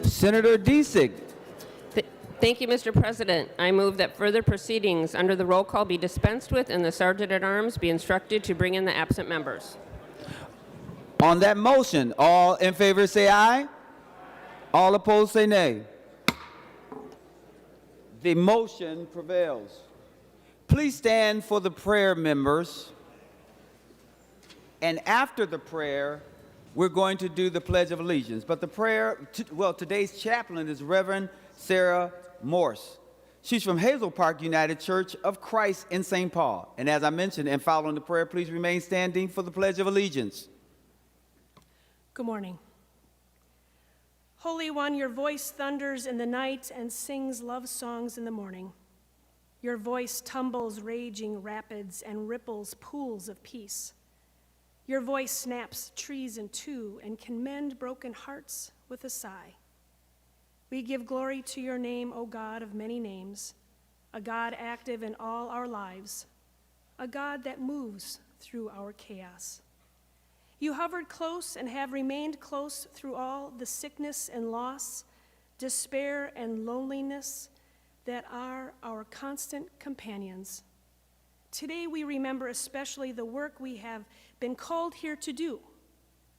Senator Deesig. Thank you, Mr. President. I move that further proceedings under the roll call be dispensed with and the Sergeant at Arms be instructed to bring in the absent members. On that motion, all in favor say aye. All opposed say nay. The motion prevails. Please stand for the prayer, members. And after the prayer, we're going to do the Pledge of Allegiance. But the prayer, today's chaplain is Reverend Sarah Morse. She's from Hazel Park United Church of Christ in St. Paul. And as I mentioned, and following the prayer, please remain standing for the Pledge of Allegiance. Good morning. Holy One, your voice thunders in the night and sings love songs in the morning. Your voice tumbles raging rapids and ripples pools of peace. Your voice snaps trees in two and can mend broken hearts with a sigh. We give glory to your name, O God of many names, a God active in all our lives, a God that moves through our chaos. You hovered close and have remained close through all the sickness and loss, despair and loneliness that are our constant companions. Today we remember especially the work we have been called here to do,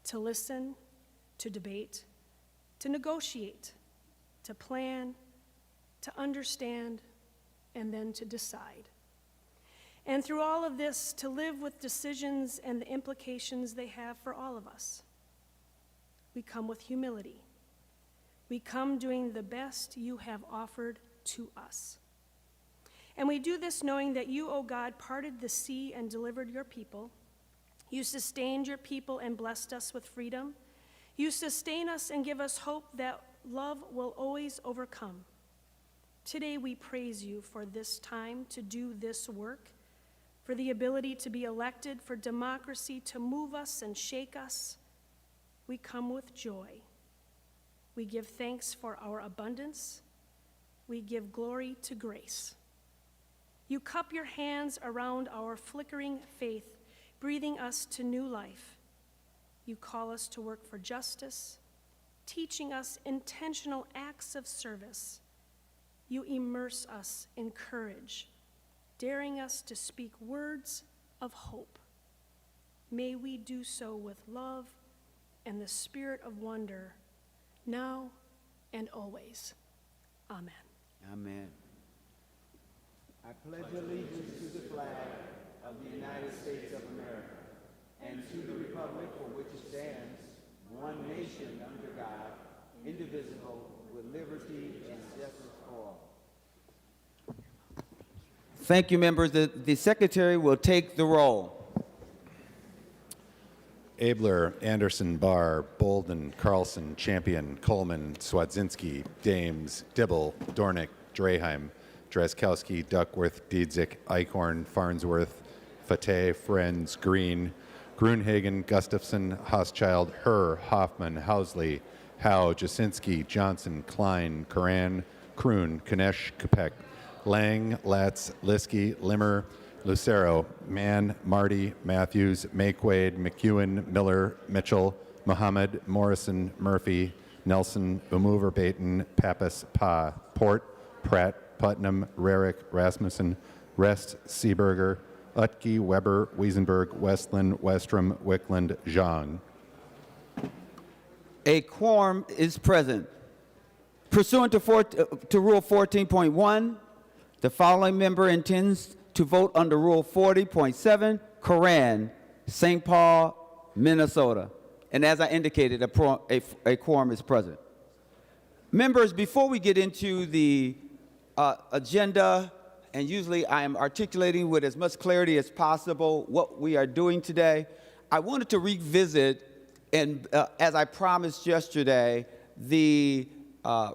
to listen, to debate, to negotiate, to plan, to understand, and then to decide. And through all of this, to live with decisions and the implications they have for all of us. We come with humility. We come doing the best you have offered to us. And we do this knowing that you, O God, parted the sea and delivered your people. You sustained your people and blessed us with freedom. You sustain us and give us hope that love will always overcome. Today we praise you for this time to do this work, for the ability to be elected, for democracy to move us and shake us. We come with joy. We give thanks for our abundance. We give glory to grace. You cup your hands around our flickering faith, breathing us to new life. You call us to work for justice, teaching us intentional acts of service. You immerse us in courage, daring us to speak words of hope. May we do so with love and the spirit of wonder, now and always. Amen. Amen. I pledge allegiance to the flag of the United States of America and to the republic for which it stands, one nation under God, indivisible, with liberty and justice for all. Thank you, members. The secretary will take the roll. Abler, Anderson, Barr, Bolden, Carlson, Champion, Coleman, Swadzinski, Dames, Dibble, Dornick, Draheim, Drazkowski, Duckworth, Diedzik, Eichhorn, Farnsworth, Fateh, Friends, Green, Grunhagen, Gustafson, Hauschild, Herr, Hoffman, Housley, Howe, Jasinski, Johnson, Klein, Karan, Kroon, Kanesh, Kopek, Lang, Latz, Liskey, Limmer, Lucero, Mann, Marty, Matthews, Makewaid, McEwen, Miller, Mitchell, Muhammad, Morrison, Murphy, Nelson, Umuver Baton, Pappas, Pa, Port, Pratt, Putnam, Rarick, Rasmussen, Rest, Seeberger, Utke, Weber, Wiesenberg, Westland, Westrom, Wickland, Zhang. A quorum is present. Pursuant to Rule 14.1, the following member intends to vote under Rule 40.7, Koran, St. Paul, Minnesota. And as I indicated, a quorum is present. Members, before we get into the agenda, and usually I am articulating with as much clarity as possible what we are doing today, I wanted to revisit, and as I promised yesterday, the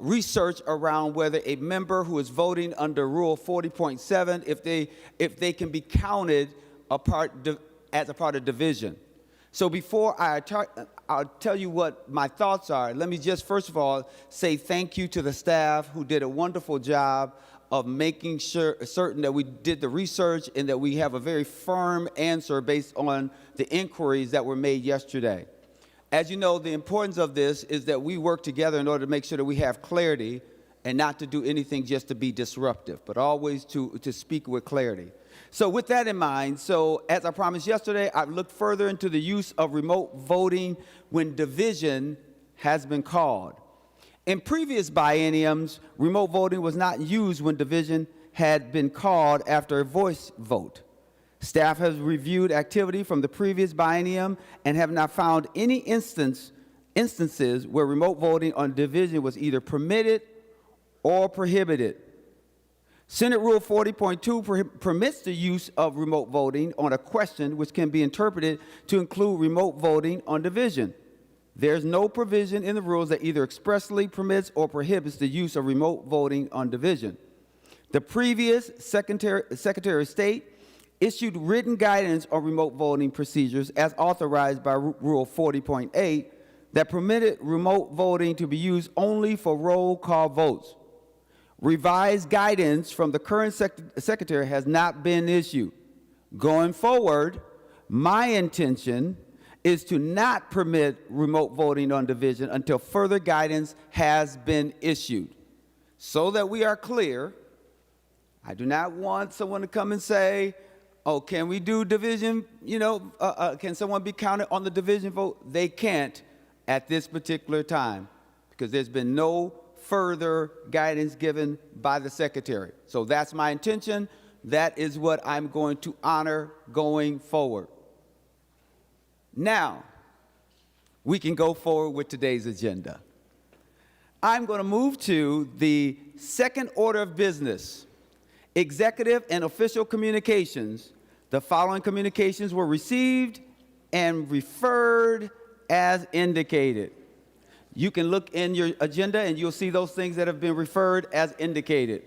research around whether a member who is voting under Rule 40.7, if they can be counted as a part of division. So before I'll tell you what my thoughts are, let me just first of all say thank you to the staff who did a wonderful job of making certain that we did the research and that we have a very firm answer based on the inquiries that were made yesterday. As you know, the importance of this is that we work together in order to make sure that we have clarity and not to do anything just to be disruptive, but always to speak with clarity. So with that in mind, so as I promised yesterday, I've looked further into the use of remote voting when division has been called. In previous bienniums, remote voting was not used when division had been called after a voice vote. Staff has reviewed activity from the previous biennium and have not found any instances where remote voting on division was either permitted or prohibited. Senate Rule 40.2 permits the use of remote voting on a question which can be interpreted to include remote voting on division. There's no provision in the rules that either expressly permits or prohibits the use of remote voting on division. The previous Secretary of State issued written guidance on remote voting procedures as authorized by Rule 40.8 that permitted remote voting to be used only for roll call votes. Revised guidance from the current secretary has not been issued. Going forward, my intention is to not permit remote voting on division until further guidance has been issued. So that we are clear, I do not want someone to come and say, oh, can we do division, can someone be counted on the division vote? They can't at this particular time because there's been no further guidance given by the secretary. So that's my intention. That is what I'm going to honor going forward. Now, we can go forward with today's agenda. I'm going to move to the second order of business, executive and official communications. The following communications were received and referred as indicated. You can look in your agenda and you'll see those things that have been referred as indicated.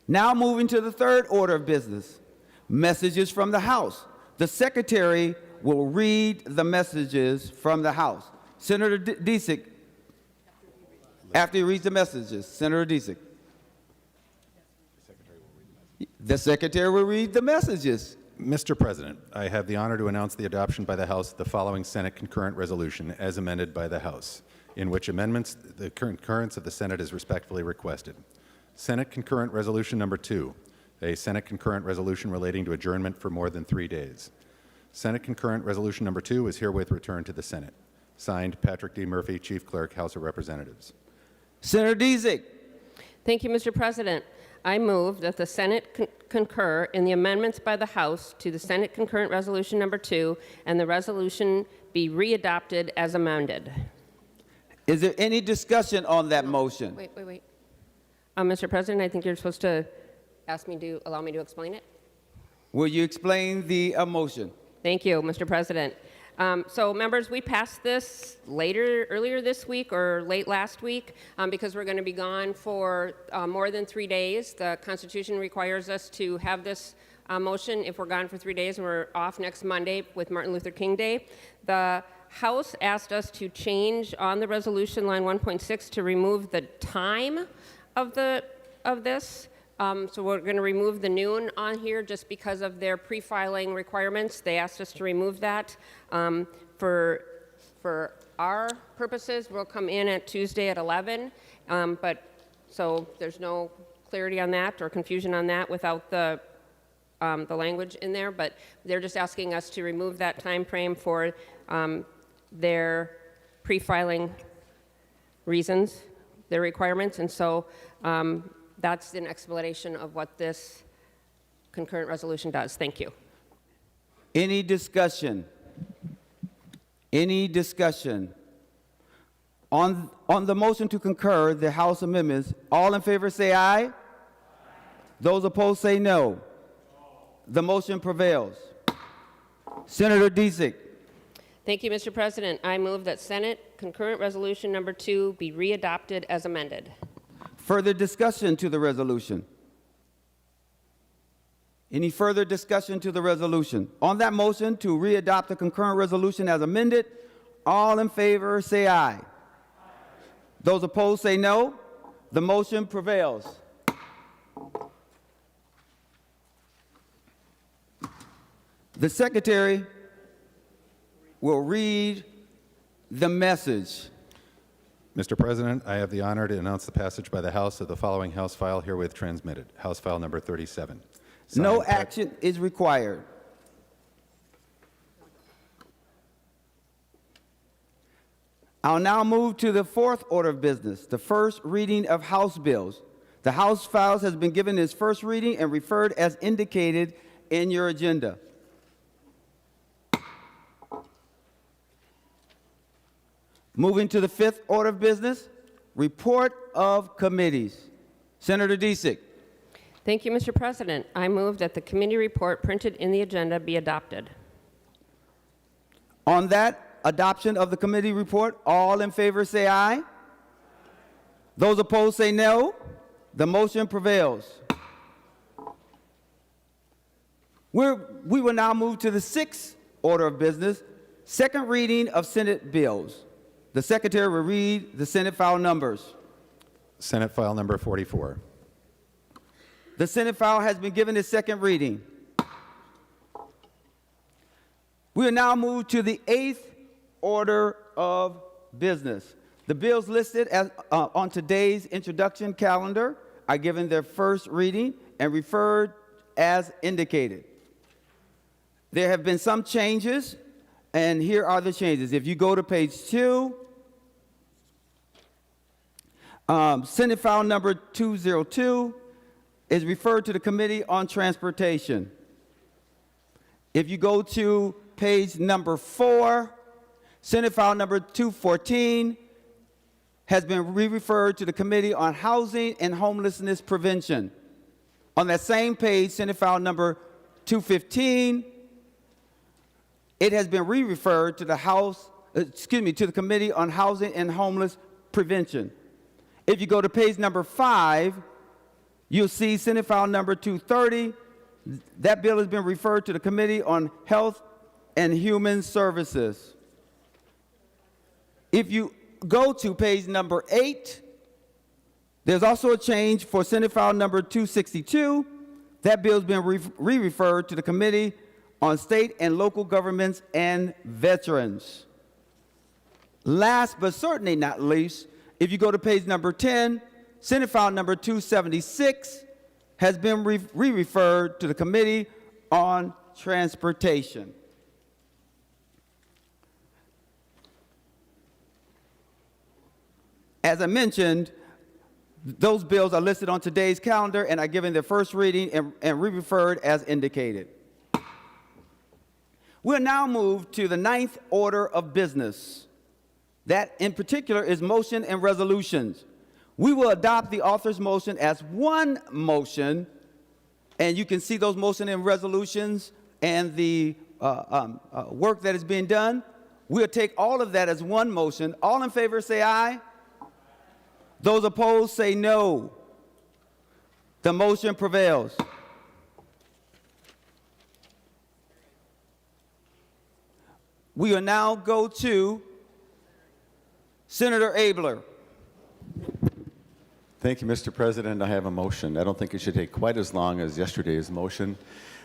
Now moving to the third order of business, messages from the House. The secretary will read the messages from the House. Senator Disick, after he reads the messages, Senator Disick. The secretary will read the messages. Mr. President, I have the honor to announce the adoption by the House of the following Senate concurrent resolution as amended by the House, in which amendments the concurrence of the Senate is respectfully requested. Senate Concurrent Resolution Number 2, a Senate concurrent resolution relating to adjournment for more than 3 days. Senate Concurrent Resolution Number 2 is herewith returned to the Senate. Signed, Patrick D. Murphy, Chief Clerk, House of Representatives. Senator Disick. Thank you, Mr. President. I move that the Senate concur in the amendments by the House to the Senate Concurrent Resolution Number 2 and the resolution be readopted as amended. Is there any discussion on that motion? Wait. Mr. President, I think you're supposed to allow me to explain it. Will you explain the motion? Thank you, Mr. President. So members, we passed this earlier this week or late last week because we're going to be gone for more than 3 days. The Constitution requires us to have this motion if we're gone for 3 days, and we're off next Monday with Martin Luther King Day. The House asked us to change on the resolution line 1.6 to remove the time of this. So we're going to remove the noon on here just because of their pre-filing requirements. They asked us to remove that. For our purposes, we'll come in at Tuesday at 11. So there's no clarity on that or confusion on that without the language in there. But they're just asking us to remove that time frame for their pre-filing reasons, their requirements, and so. That's an explanation of what this concurrent resolution does. Thank you. Any discussion? Any discussion? On the motion to concur the House amendments, all in favor say aye. Those opposed say no. The motion prevails. Senator Disick. Thank you, Mr. President. I move that Senate concurrent resolution number 2 be readopted as amended. Further discussion to the resolution? Any further discussion to the resolution? On that motion to readopt the concurrent resolution as amended, all in favor say aye. Those opposed say no. The motion prevails. The secretary will read the message. Mr. President, I have the honor to announce the passage by the House of the following House file herewith transmitted. House File Number 37. No Signed, action is required. I'll now move to the fourth order of business, the first reading of House bills. The House files has been given its first reading and referred as indicated in your agenda. Moving to the fifth order of business, report of committees. Senator Deesick. Thank you, Mr. President. I move that the committee report printed in the agenda be adopted. On that adoption of the committee report, all in favor say aye. Those opposed say no. The motion prevails. We will now move to the sixth order of business, second reading of Senate bills. The Secretary will read the Senate file numbers. Senate File Number 44. The Senate file has been given its second reading. We will now move to the eighth order of business. The bills listed on today's introduction calendar are given their first reading and referred as indicated. There have been some changes, and here are the changes. If you go to page 2, Senate file number 202 is referred to the Committee on Transportation. If you go to page number 4, Senate file number 214 has been re-referred to the Committee on Housing and Homelessness Prevention. On that same page, Senate file number 215, it has been re-referred to the to the Committee on Housing and Homeless Prevention. If you go to page number 5, you'll see Senate file number 230. That bill has been referred to the Committee on Health and Human Services. If you go to page number 8, there's also a change for Senate file number 262. That bill has been re-referred to the Committee on State and Local Governments and Veterans. Last but certainly not least, if you go to page number 10, Senate file number 276 has been re-referred to the Committee on Transportation. As I mentioned, those bills are listed on today's calendar and are given their first reading and re-referred as indicated. We'll now move to the ninth order of business. That, in particular, is motion and resolutions. We will adopt the author's motion as one motion, and you can see those motion and resolutions and the work that is being done. We'll take all of that as one motion. All in favor say aye. Those opposed say no. The motion prevails. We will now go to Senator Abler. Thank you, Mr. President. I have a motion. I don't think it should take quite as long as yesterday's motion.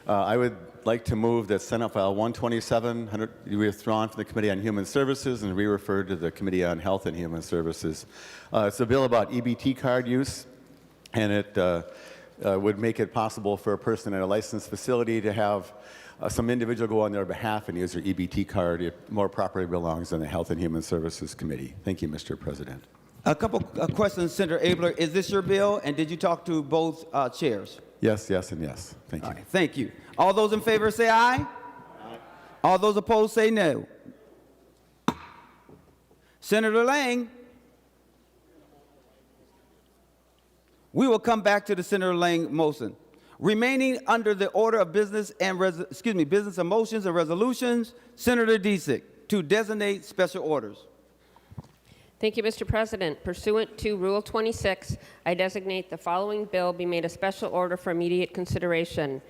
I would like to move that Senate File 127 be withdrawn from the Committee on Human Services and re-referred to the Committee on Health and Human Services. It's a bill about EBT card use, and it would make it possible for a person at a licensed facility to have some individual go on their behalf and use their EBT card. It more properly belongs on the Health and Human Services Committee. Thank you, Mr. President. A couple of questions, Senator Abler. Is this your bill, and did you talk to both chairs? Yes, yes, and yes. Thank you. All right, thank you. All those in favor say aye. Aye. All those opposed say no. Senator Lang. We will come back to the Senator Lang motion. Remaining under the order of business and business and motions and resolutions, Senator Deesick to designate special orders. Thank you, Mr. President. Pursuant to Rule 26, I designate the following bill be made a special order for immediate consideration.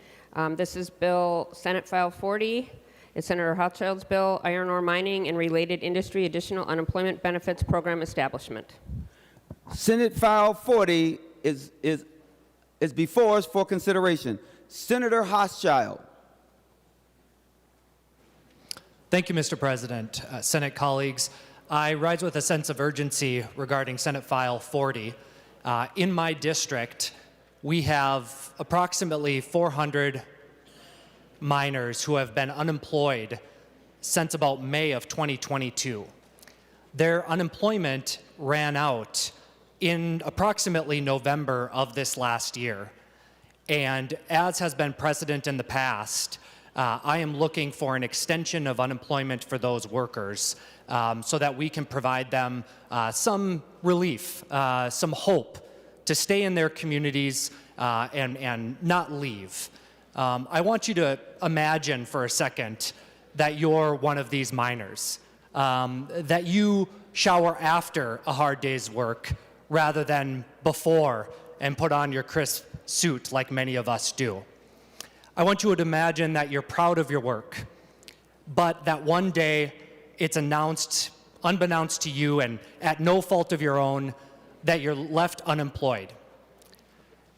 This is Bill Senate File 40. It's Senator Hochschild's bill, Iron Ore Mining and Related Industry Additional Unemployment Benefits Program Establishment. Senate File 40 is before us for consideration. Senator Hochschild. Thank you, Mr. President. Senate colleagues, I rise with a sense of urgency regarding Senate File 40. In my district, we have approximately 400 miners who have been unemployed since about May of 2022. Their unemployment ran out in approximately November of this last year. And as has been precedent in the past, I am looking for an extension of unemployment for those workers so that we can provide them some relief, some hope to stay in their communities and not leave. I want you to imagine for a second that you're one of these miners, that you shower after a hard day's work rather than before and put on your crisp suit like many of us do. I want you to imagine that you're proud of your work, but that one day it's announced, unbeknownst to you and at no fault of your own, that you're left unemployed.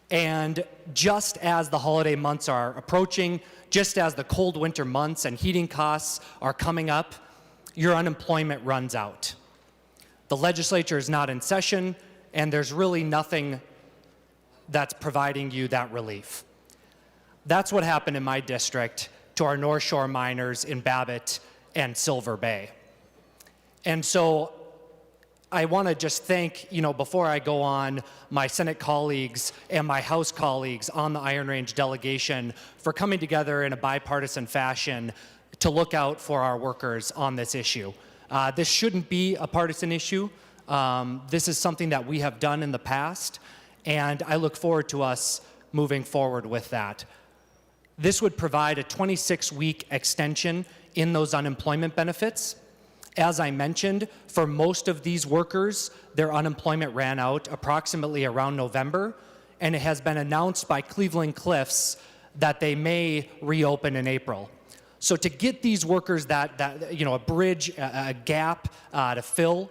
And just as the holiday months are approaching, just as the cold winter months and heating costs are coming up, your unemployment runs out. The legislature is not in session, and there's really nothing that's providing you that relief. That's what happened in my district to our North Shore miners in Babbitt and Silver Bay. And so I want to just thank, before I go on, my Senate colleagues and my House colleagues on the Iron Range delegation for coming together in a bipartisan fashion to look out for our workers on this issue. This shouldn't be a partisan issue. This is something that we have done in the past, and I look forward to us moving forward with that. This would provide a 26-week extension in those unemployment benefits. As I mentioned, for most of these workers, their unemployment ran out approximately around November, and it has been announced by Cleveland Cliffs that they may reopen in April. So to get these workers a bridge, a gap to fill,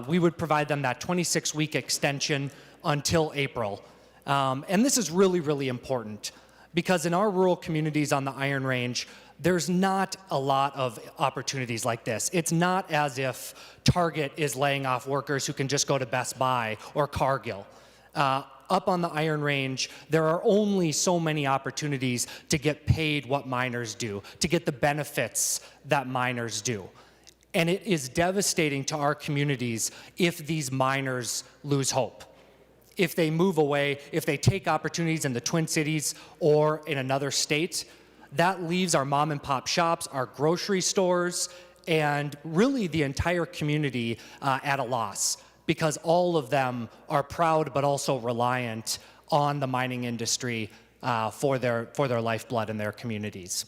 we would provide them that 26-week extension until April. And this is really, really important because in our rural communities on the Iron Range, there's not a lot of opportunities like this. It's not as if Target is laying off workers who can just go to Best Buy or Cargill. Up on the Iron Range, there are only so many opportunities to get paid what miners do, to get the benefits that miners do. And it is devastating to our communities if these miners lose hope. If they move away, if they take opportunities in the Twin Cities or in another state, that leaves our mom and pop shops, our grocery stores, and really the entire community at a loss because all of them are proud but also reliant on the mining industry for their lifeblood in their communities.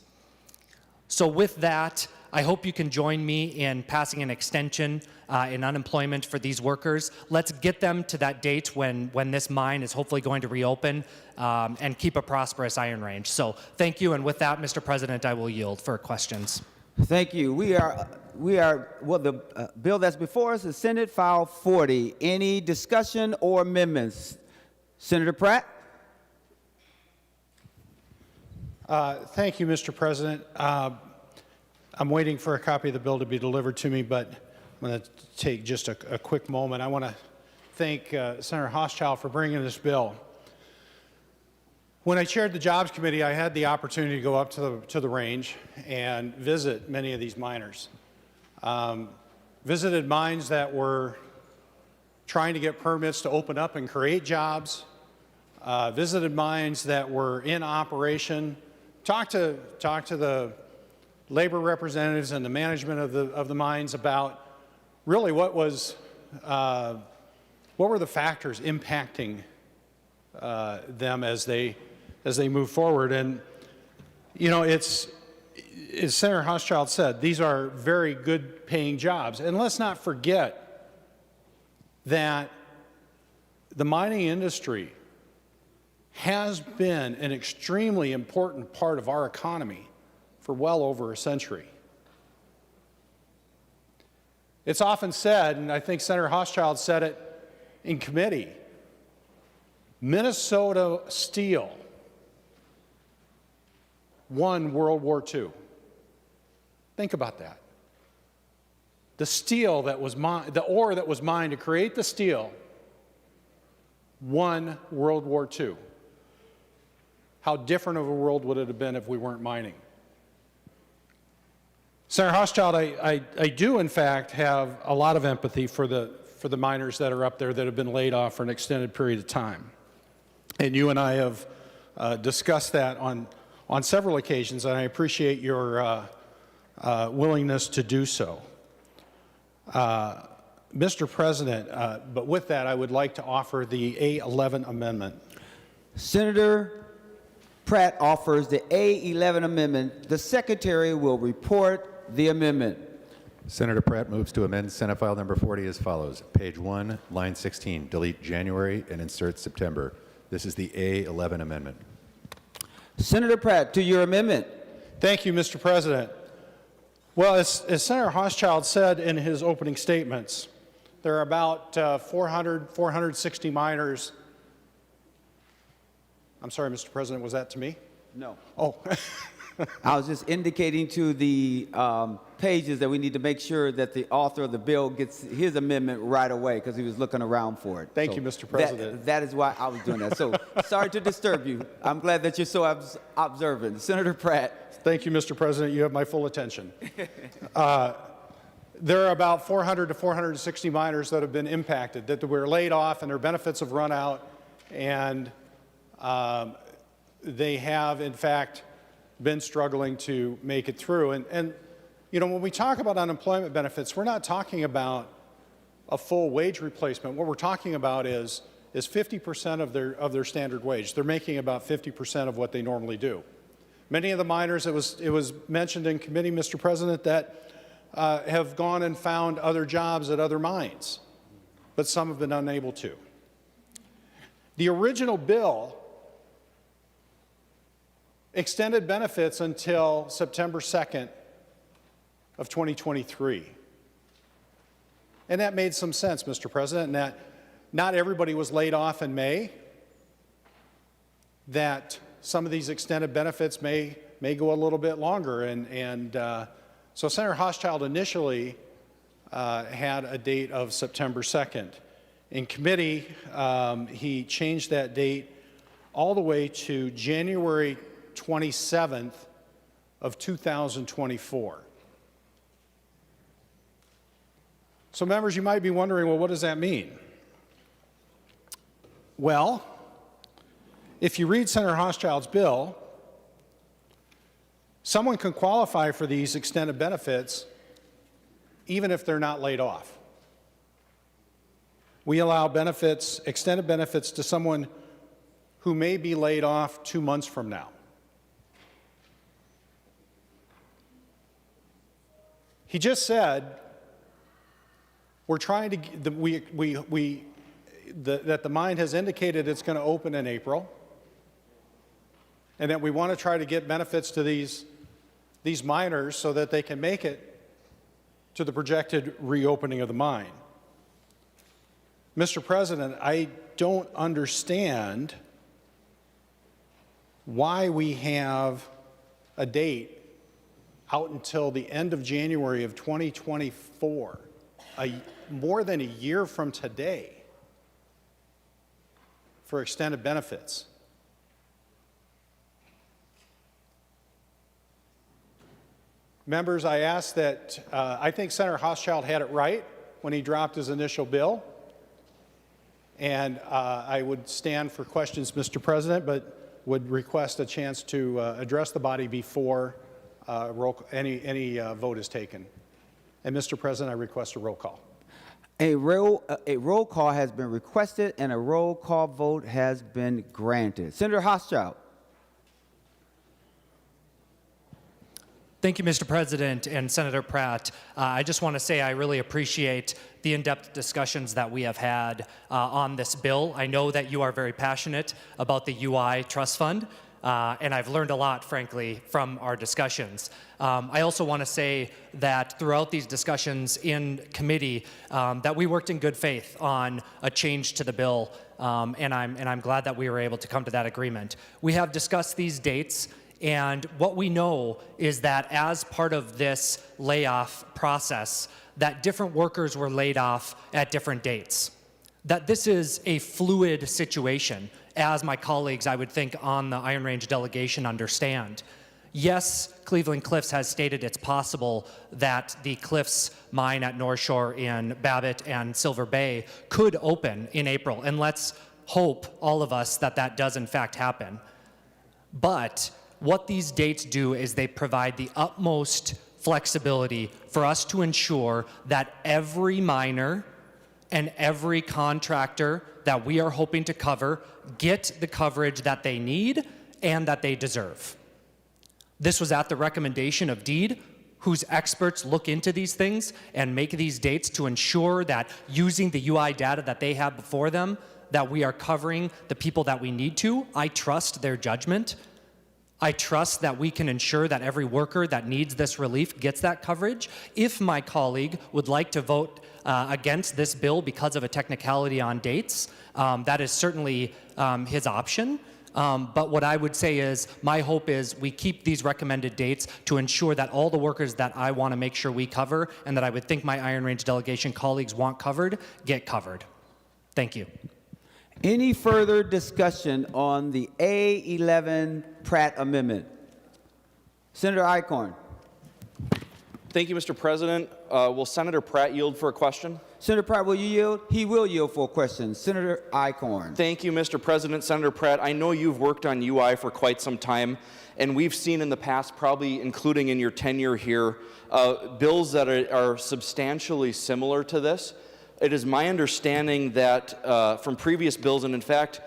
So with that, I hope you can join me in passing an extension in unemployment for these workers. Let's get them to that date when this mine is hopefully going to reopen and keep a prosperous Iron Range. So thank you, and with that, Mr. President, I will yield for questions. Thank you. The bill that's before us is Senate File 40. Any discussion or amendments? Senator Pratt? Thank you, Mr. President. I'm waiting for a copy of the bill to be delivered to me, but I'm going to take just a quick moment. I want to thank Senator Hochschild for bringing this bill. When I chaired the Jobs Committee, I had the opportunity to go up to the range and visit many of these miners. Visited mines that were trying to get permits to open up and create jobs. Visited mines that were in operation. Talked to the labor representatives and the management of the mines about really what were the factors impacting them as they move forward. And it's as Senator Hochschild said, these are very good paying jobs. And let's not forget that the mining industry has been an extremely important part of our economy for well over a century. It's often said, and I think Senator Hochschild said it in committee, Minnesota Steel won World War II. Think about that. the steel that was mined, the ore that was mined to create the steel, won World War II. How different of a world would it have been if we weren't mining? Senator Hochschild, I do in fact have a lot of empathy for the miners that are up there that have been laid off for an extended period of time. And you and I have discussed that on several occasions, and I appreciate your willingness to do so. Mr. President, but with that, I would like to offer the A11 amendment. Senator Pratt offers the A11 amendment. The Secretary will report the amendment. Senator Pratt moves to amend Senate File Number 40 as follows. Page 1, line 16, delete January and insert September. This is the A11 amendment. Senator Pratt, to your amendment. Thank you, Mr. President. Well, as Senator Hochschild said in his opening statements, there are about 460 miners. I'm sorry, Mr. President, was that to me? No. Oh, I was just indicating to the pages that we need to make sure that the author of the bill gets his amendment right away because he was looking around for it. Thank you, Mr. President. That is why I was doing that. So sorry to disturb you. I'm glad that you're so observant. Senator Pratt. Thank you, Mr. President. You have my full attention. There are about 400 to 460 miners that have been impacted, that were laid off and their benefits have run out, and they have, in fact, been struggling to make it through. And you know, when we talk about unemployment benefits, we're not talking about a full wage replacement. What we're talking about is 50% of their standard wage. They're making about 50% of what they normally do. Many of the miners, it was mentioned in committee, Mr. President, that have gone and found other jobs at other mines, but some have been unable to. The original bill extended benefits until September 2nd of 2023. And that made some sense, Mr. President, and that not everybody was laid off in May, that some of these extended benefits may go a little bit longer. So Senator Hochschild initially had a date of September 2nd. In committee, he changed that date all the way to January 27th of 2024. So members, you might be wondering, well, what does that mean? Well, if you read Senator Hochschild's bill, someone can qualify for these extended benefits even if they're not laid off. We allow benefits, extended benefits, to someone who may be laid off 2 months from now. He just said we're trying to that the mine has indicated it's going to open in April, and that we want to try to get benefits to these miners so that they can make it to the projected reopening of the mine. Mr. President, I don't understand why we have a date out until the end of January of 2024, more than a year from today, for extended benefits. Members, I ask that, I think Senator Hochschild had it right when he dropped his initial bill. And I would stand for questions, Mr. President, but would request a chance to address the body before any vote is taken. And Mr. President, I request a roll call. A roll call has been requested and a roll call vote has been granted. Senator Hochschild. Thank you, Mr. President and Senator Pratt. I just want to say I really appreciate the in-depth discussions that we have had on this bill. I know that you are very passionate about the UI Trust Fund, and I've learned a lot, frankly, from our discussions. I also want to say that throughout these discussions in committee, that we worked in good faith on a change to the bill, and I'm glad that we were able to come to that agreement. We have discussed these dates And what we know is that as part of this layoff process, that different workers were laid off at different dates. That this is a fluid situation, as my colleagues, I would think, on the Iron Range delegation understand. Yes, Cleveland Cliffs has stated it's possible that the Cliffs mine at North Shore in Babbitt and Silver Bay could open in April, and let's hope, all of us, that that does in fact happen. But what these dates do is they provide the utmost flexibility for us to ensure that every miner and every contractor that we are hoping to cover get the coverage that they need and that they deserve. This was at the recommendation of DEED, whose experts look into these things and make these dates to ensure that using the UI data that they have before them, that we are covering the people that we need to. I trust their judgment. I trust that we can ensure that every worker that needs this relief gets that coverage. If my colleague would like to vote against this bill because of a technicality on dates, that is certainly his option. But what I would say is, my hope is we keep these recommended dates to ensure that all the workers that I want to make sure we cover and that I would think my Iron Range delegation colleagues want covered, get covered. Thank you. Any further discussion on the A11 Pratt Amendment? Senator Eichhorn. Thank you, Mr. President. Will Senator Pratt yield for a question? Senator Pratt, will you yield? He will yield for a question. Senator Eichhorn. Thank you, Mr. President. Senator Pratt, I know you've worked on UI for quite some time, and we've seen in the past, probably including in your tenure here, bills that are substantially similar to this. It is my understanding that from previous bills, and in fact,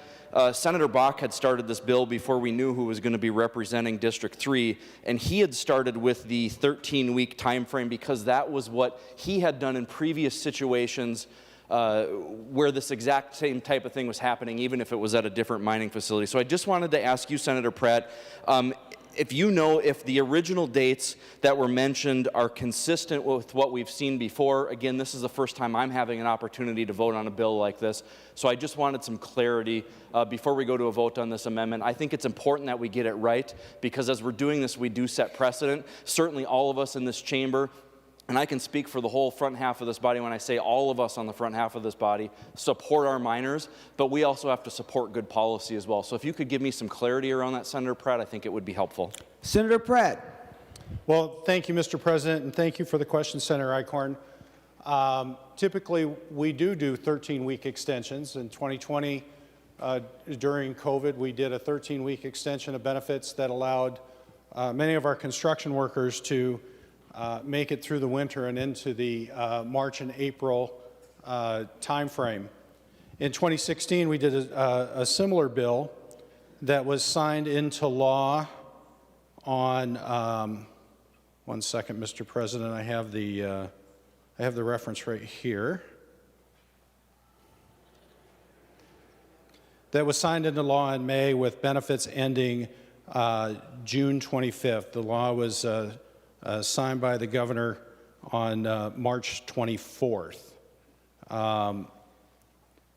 Senator Bach had started this bill before we knew who was going to be representing District 3, and he had started with the 13-week time frame because that was what he had done in previous situations where this exact same type of thing was happening, even if it was at a different mining facility. So I just wanted to ask you, Senator Pratt, if you know if the original dates that were mentioned are consistent with what we've seen before. Again, this is the first time I'm having an opportunity to vote on a bill like this, so I just wanted some clarity before we go to a vote on this amendment. I think it's important that we get it right, because as we're doing this, we do set precedent. Certainly all of us in this chamber, and I can speak for the whole front half of this body when I say all of us on the front half of this body support our miners, but we also have to support good policy as well. So if you could give me some clarity around that, Senator Pratt, I think it would be helpful. Senator Pratt. Well, thank you, Mr. President, and thank you for the question, Senator Eichhorn. Typically, we do 13-week extensions. In 2020, during COVID, we did a 13-week extension of benefits that allowed many of our construction workers to make it through the winter and into the March and April time frame. In 2016, we did a similar bill that was signed into law on, one second, Mr. President, I have the reference right here. That was signed into law in May with benefits ending June 25th. The law was signed by the governor on March 24th.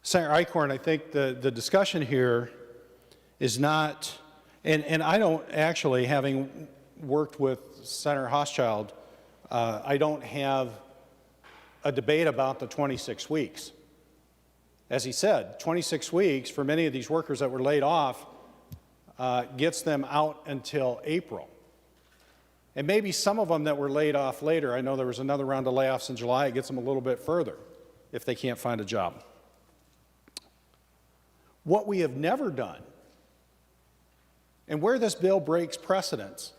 Senator Eichhorn, I think the discussion here is not, and I don't actually, having worked with Senator Hochschild, I don't have a debate about the 26 weeks. As he said, 26 weeks for many of these workers that were laid off gets them out until April. And maybe some of them that were laid off later, I know there was another round of layoffs in July, it gets them a little bit further if they can't find a job. What we have never done, and where this bill breaks precedents,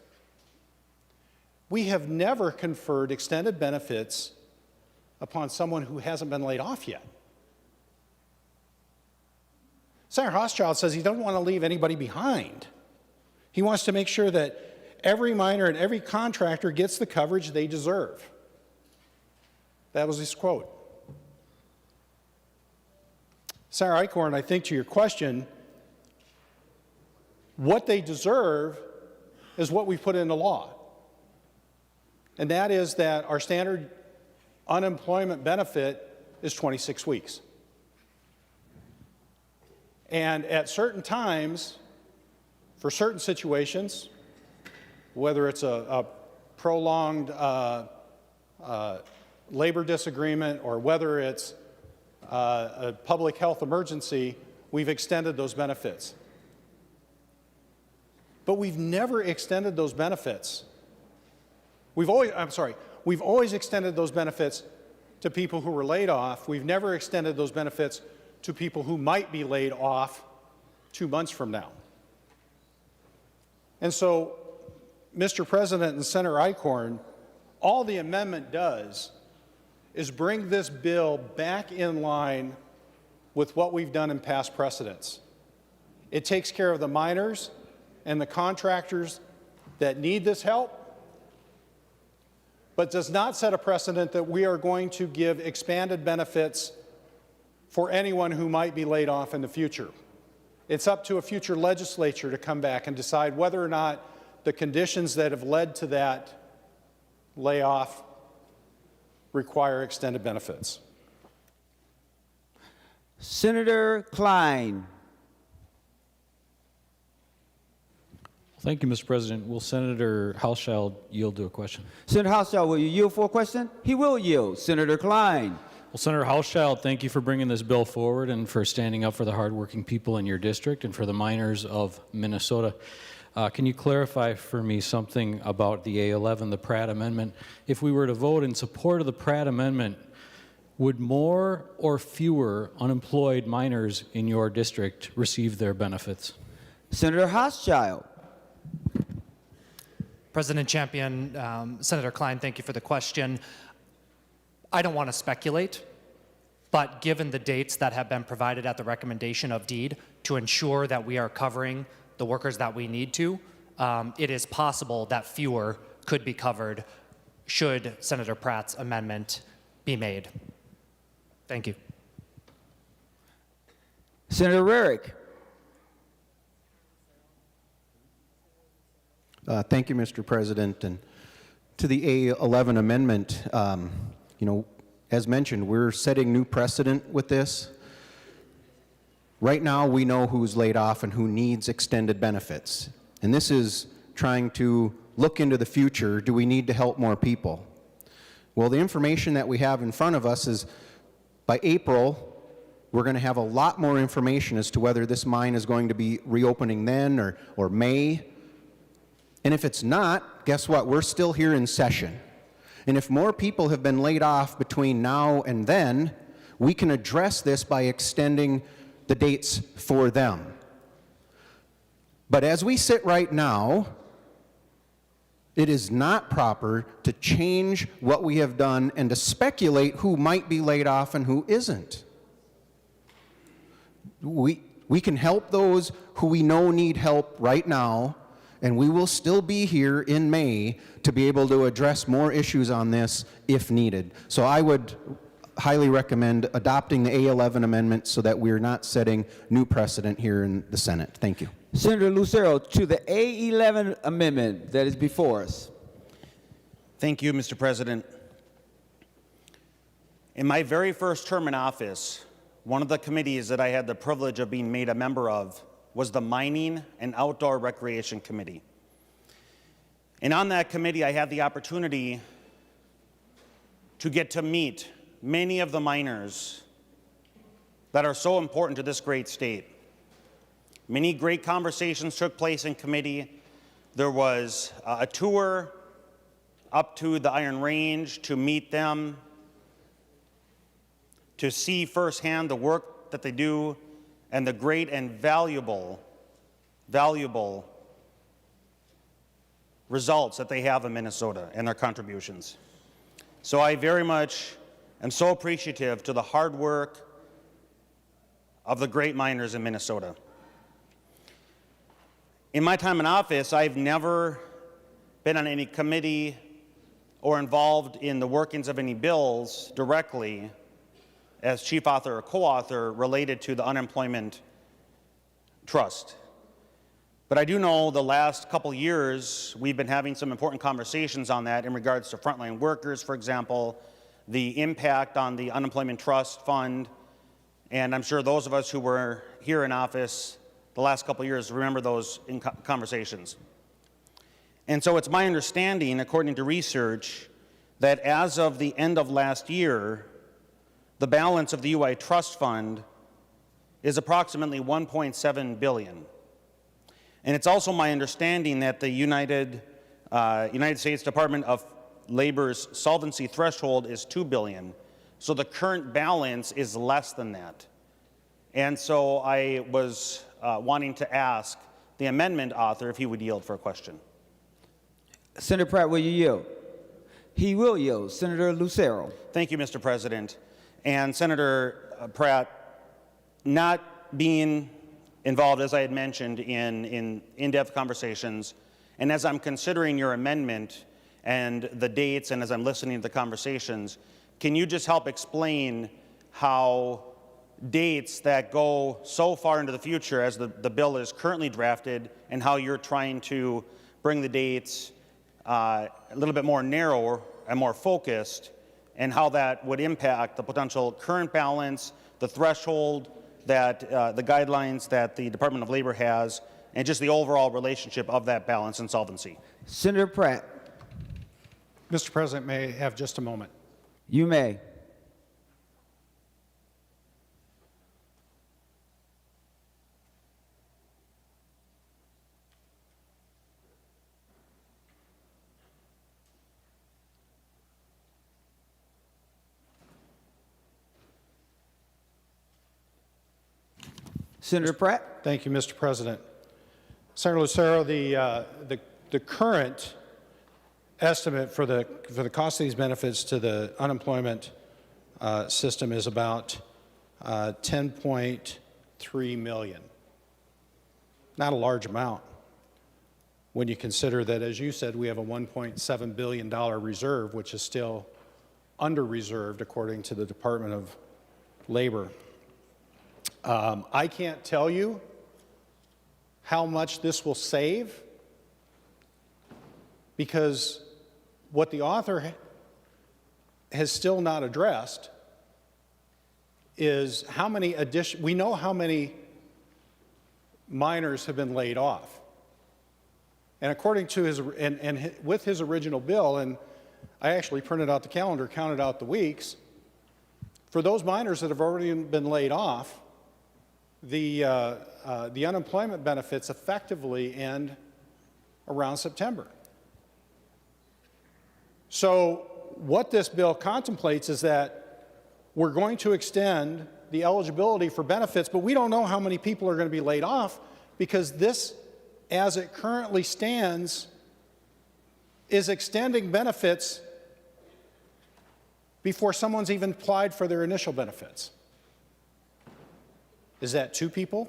we have never conferred extended benefits upon someone who hasn't been laid off yet. Senator Hochschild says he doesn't want to leave anybody behind. He wants to make sure that every miner and every contractor gets the coverage they deserve. That was his quote. Senator Eichhorn, I think to your question, what they deserve is what we put into law. And that is that our standard unemployment benefit is 26 weeks. And at certain times, for certain situations, whether it's a prolonged labor disagreement or whether it's a public health emergency, we've extended those benefits. But we've never extended those benefits. We've always extended those benefits to people who were laid off. We've never extended those benefits to people who might be laid off 2 months from now. And so, Mr. President and Senator Eichhorn, all the amendment does is bring this bill back in line with what we've done in past precedents. It takes care of the miners and the contractors that need this help, but does not set a precedent that we are going to give expanded benefits for anyone who might be laid off in the future. It's up to a future legislature to come back and decide whether or not the conditions that have led to that layoff require extended benefits. Senator Klein. Thank you, Mr. President. Will Senator Hauschild yield to a question? Senator Hauschild, will you yield for a question? He will yield. Senator Klein. Well, Senator Hauschild, thank you for bringing this bill forward and for standing up for the hardworking people in your district and for the miners of Minnesota. Can you clarify for me something about the A11, the Pratt Amendment? If we were to vote in support of the Pratt Amendment, would more or fewer unemployed miners in your district receive their benefits? Senator Hauschild. President Champion, Senator Klein, thank you for the question. I don't want to speculate, but given the dates that have been provided at the recommendation of DEED to ensure that we are covering the workers that we need to, it is possible that fewer could be covered should Senator Pratt's amendment be made. Thank you. Senator Rarick. Thank you, Mr. President. And to the A11 amendment, as mentioned, we're setting new precedent with this. Right now, we know who's laid off and who needs extended benefits. And this is trying to look into the future. Do we need to help more people? Well, the information that we have in front of us is by April, we're going to have a lot more information as to whether this mine is going to be reopening then or May. And if it's not, guess what? We're still here in session. And if more people have been laid off between now and then, we can address this by extending the dates for them. But as we sit right now, it is not proper to change what we have done and to speculate who might be laid off and who isn't. We can help those who we know need help right now, and we will still be here in May to be able to address more issues on this if needed. So I would highly recommend adopting the A11 amendment so that we're not setting new precedent here in the Senate. Thank you. Senator Lucero, to the A11 amendment that is before us. Thank you, Mr. President. In my very first term in office, one of the committees that I had the privilege of being made a member of was the Mining and Outdoor Recreation Committee. And on that committee, I had the opportunity to get to meet many of the miners that are so important to this great state. Many great conversations took place in committee. There was a tour up to the Iron Range to meet them, to see firsthand the work that they do and the great and valuable results that they have in Minnesota and their contributions. So I very much am so appreciative to the hard work of the great miners in Minnesota. In my time in office, I've never been on any committee or involved in the workings of any bills directly as chief author or co-author related to the unemployment trust. But I do know the last couple years we've been having some important conversations on that in regards to frontline workers, for example, the impact on the unemployment trust fund, and I'm sure those of us who were here in office the last couple years remember those conversations. And so it's my understanding, according to research, that as of the end of last year, the balance of the UI Trust Fund is approximately $1.7 billion. And it's also my understanding that the United States Department of Labor's solvency threshold is $2 billion. So the current balance is less than that. And so I was wanting to ask the amendment author if he would yield for a question. Senator Pratt, will you yield? He will yield. Senator Lucero. Thank you, Mr. President. And Senator Pratt, not being involved, as I had mentioned, in in-depth conversations, and as I'm considering your amendment and the dates, and as I'm listening to the conversations, can you just help explain how dates that go so far into the future as the bill is currently drafted, and how you're trying to bring the dates a little bit more narrow and more focused, and how that would impact the potential current balance, the threshold, that the guidelines that the Department of Labor has, and just the overall relationship of that balance and solvency. Senator Pratt. Mr. President, may I have just a moment? You may. Senator Pratt. Thank you, Mr. President. Senator Lucero, the current estimate for the cost of these benefits to the unemployment system is about $10.3 million. Not a large amount when you consider that, as you said, we have a $1.7 billion reserve, which is still under-reserved according to the Department of Labor. I can't tell you how much this will save, because what the author has still not addressed is how many we know how many miners have been laid off. And according to his, with his original bill, and I actually printed out the calendar, counted out the weeks, for those miners that have already been laid off, the unemployment benefits effectively end around September. So what this bill contemplates is that we're going to extend the eligibility for benefits, but we don't know how many people are going to be laid off, because this, as it currently stands, is extending benefits before someone's even applied for their initial benefits. Is that 2 people?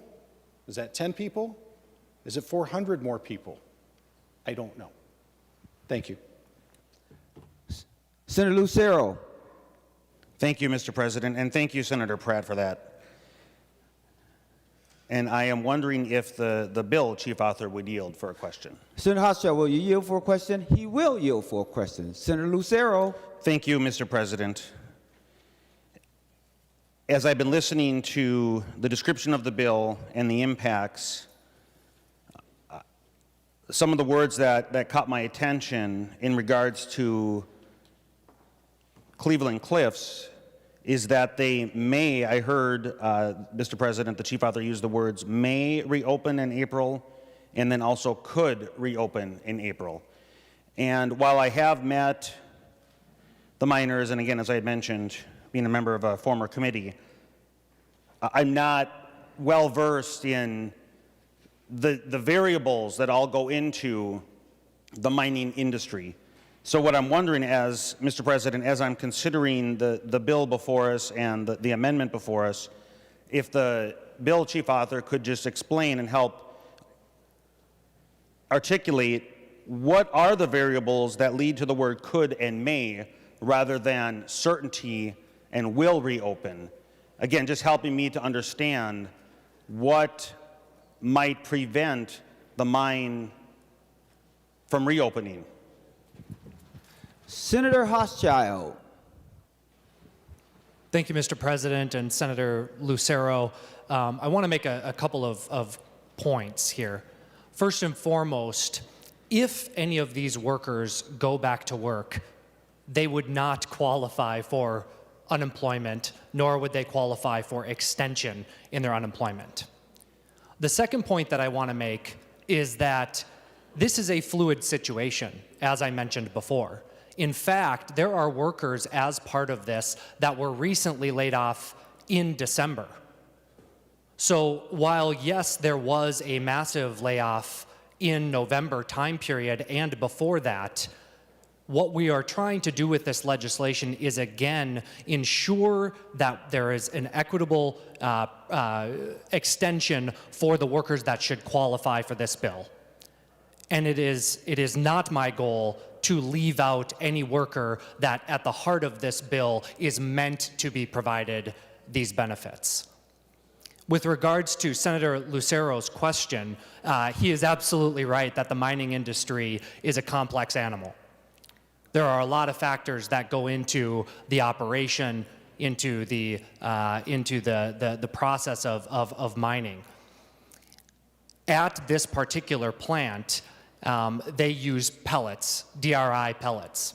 Is that 10 people? Is it 400 more people? I don't know. Thank you. Senator Lucero. Thank you, Mr. President, and thank you, Senator Pratt, for that. And I am wondering if the bill chief author would yield for a question. Senator Hochschild, will you yield for a question? He will yield for a question. Senator Lucero. Thank you, Mr. President. As I've been listening to the description of the bill and the impacts, some of the words that caught my attention in regards to Cleveland Cliffs is that they may, I heard Mr. President, the chief author, use the words may reopen in April, and then also could reopen in April. And while I have met the miners, and again, as I had mentioned, being a member of a former committee, I'm not well versed in the variables that all go into the mining industry. So what I'm wondering, as Mr. President, as I'm considering the bill before us and the amendment before us, if the bill chief author could just explain and help articulate what are the variables that lead to the word could and may rather than certainty and will reopen. Again, just helping me to understand what might prevent the mine from reopening. Senator Hochschild. Thank you, Mr. President and Senator Lucero. I want to make a couple of points here. First and foremost, if any of these workers go back to work, they would not qualify for unemployment, nor would they qualify for extension in their unemployment. The second point that I want to make is that this is a fluid situation, as I mentioned before. In fact, there are workers as part of this that were recently laid off in December. So while, yes, there was a massive layoff in November time period and before that, what we are trying to do with this legislation is, again, ensure that there is an equitable extension for the workers that should qualify for this bill. And it is not my goal to leave out any worker that at the heart of this bill is meant to be provided these benefits. With regards to Senator Lucero's question, he is absolutely right that the mining industry is a complex animal. There are a lot of factors that go into the operation, into the process of mining. At this particular plant, they use pellets, DRI pellets.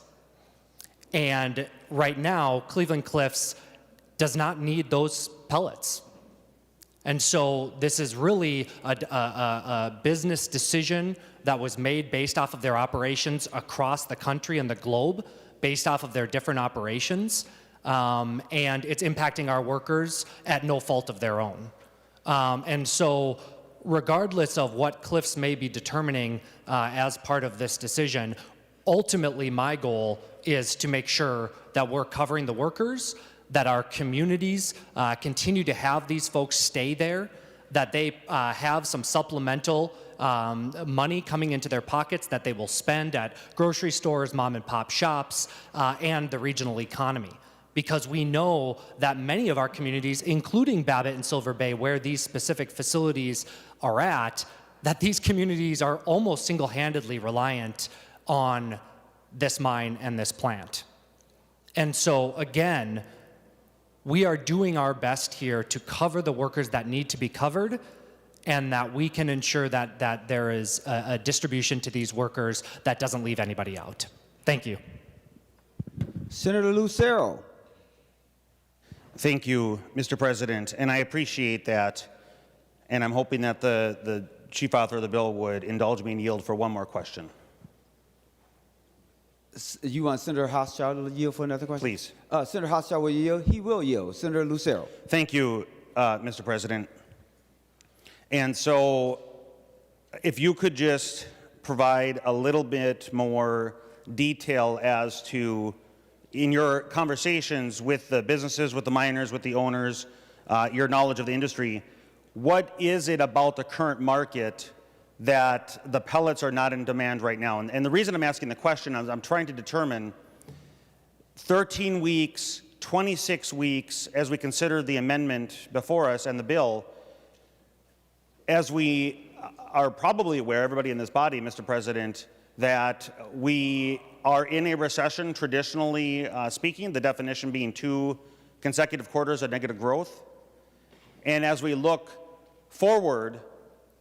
And right now, Cleveland Cliffs does not need those pellets. And so this is really a business decision that was made based off of their operations across the country and the globe, based off of their different operations. And it's impacting our workers at no fault of their own. And so regardless of what Cliffs may be determining as part of this decision, ultimately my goal is to make sure that we're covering the workers, that our communities continue to have these folks stay there, that they have some supplemental money coming into their pockets that they will spend at grocery stores, mom and pop shops, and the regional economy. Because we know that many of our communities, including Babbitt and Silver Bay, where these specific facilities are at, that these communities are almost single-handedly reliant on this mine and this plant. And so, again, we are doing our best here to cover the workers that need to be covered, and that we can ensure that there is a distribution to these workers that doesn't leave anybody out. Thank you. Senator Lucero. Thank you, Mr. President, and I appreciate that, and I'm hoping that the chief author of the bill would indulge me and yield for one more question. You want Senator Hochschild to yield for another question? Please. Senator Hochschild will yield. He will yield. Senator Lucero. Thank you, Mr. President. And so if you could just provide a little bit more detail as to, in your conversations with the businesses, with the miners, with the owners, your knowledge of the industry, what is it about the current market that the pellets are not in demand right now? And the reason I'm asking the question is I'm trying to determine 13 weeks, 26 weeks, as we consider the amendment before us and the bill. As we are probably aware, everybody in this body, Mr. President, that we are in a recession, traditionally speaking, the definition being 2 consecutive quarters of negative growth. And as we look forward,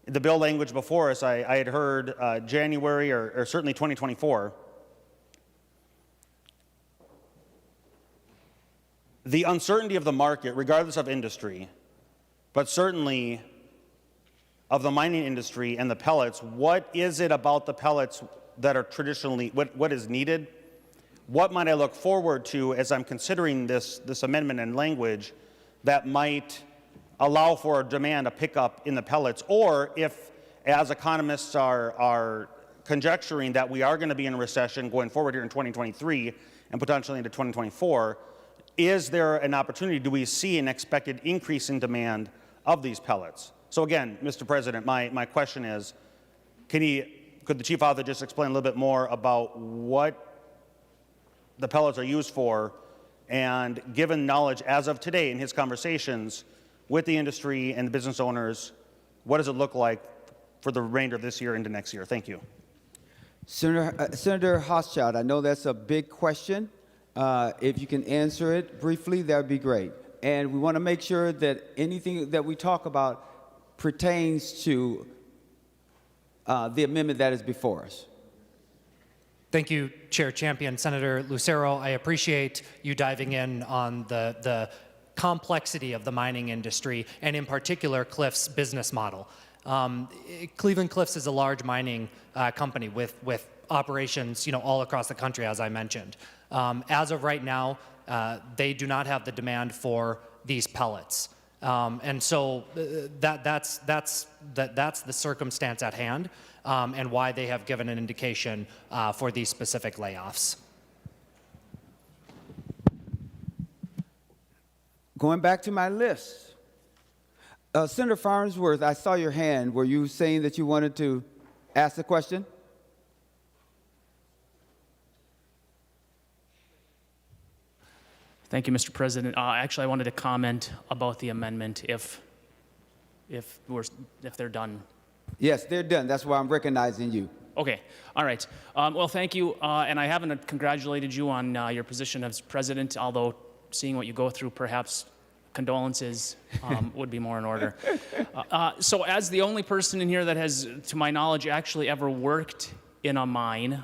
the bill language before us, I had heard January or certainly 2024. The uncertainty of the market, regardless of industry, but certainly of the mining industry and the pellets, what is it about the pellets that are traditionally, what is needed? What might I look forward to as I'm considering this amendment and language that might allow for a demand, a pickup in the pellets? Or if, as economists are conjecturing that we are going to be in a recession going forward here in 2023 and potentially into 2024, is there an opportunity? Do we see an expected increase in demand of these pellets? So again, Mr. President, my question is, could the chief author just explain a little bit more about what the pellets are used for, and given knowledge as of today in his conversations with the industry and the business owners, what does it look like for the remainder of this year into next year? Thank you. Senator Hochschild, I know that's a big question. If you can answer it briefly, that would be great. And we want to make sure that anything that we talk about pertains to the amendment that is before us. Thank you, Chair Champion. Senator Lucero, I appreciate you diving in on the complexity of the mining industry, and in particular, Cliffs' business model. Cleveland Cliffs is a large mining company with operations, all across the country, as I mentioned. As of right now, they do not have the demand for these pellets. And so that's the circumstance at hand, and why they have given an indication for these specific layoffs. Going back to my list, Senator Farnsworth, I saw your hand. Were you saying that you wanted to ask the question? Thank you, Mr. President. Actually, I wanted to comment about the amendment if they're done. Yes, they're done. That's why I'm recognizing you. Okay. All right. Well, thank you. And I haven't congratulated you on your position as president, although seeing what you go through, perhaps condolences would be more in order. So as the only person in here that has, to my knowledge, actually ever worked in a mine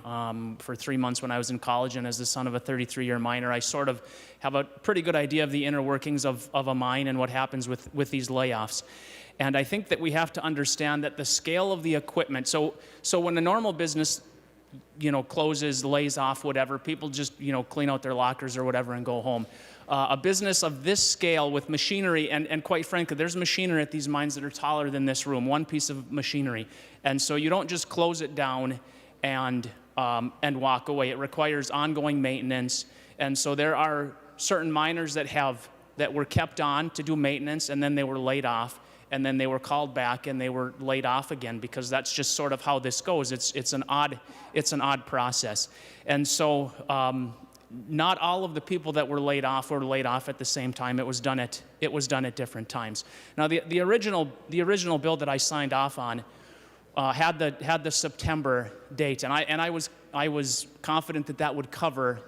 for 3 months when I was in college, and as the son of a 33-year miner, I sort of have a pretty good idea of the inner workings of a mine and what happens with these layoffs. And I think that we have to understand that the scale of the equipment, so when a normal business closes, lays off, whatever, people just, clean out their lockers or whatever and go home. A business of this scale with machinery, and quite frankly, there's machinery at these mines that are taller than this room, one piece of machinery. And so you don't just close it down and walk away. It requires ongoing maintenance. And so there are certain miners that were kept on to do maintenance, and then they were laid off, and then they were called back and they were laid off again, because that's just sort of how this goes. It's an odd process. And so not all of the people that were laid off at the same time. It was done at different times. Now the original bill that I signed off on had the September date, and I was confident that would cover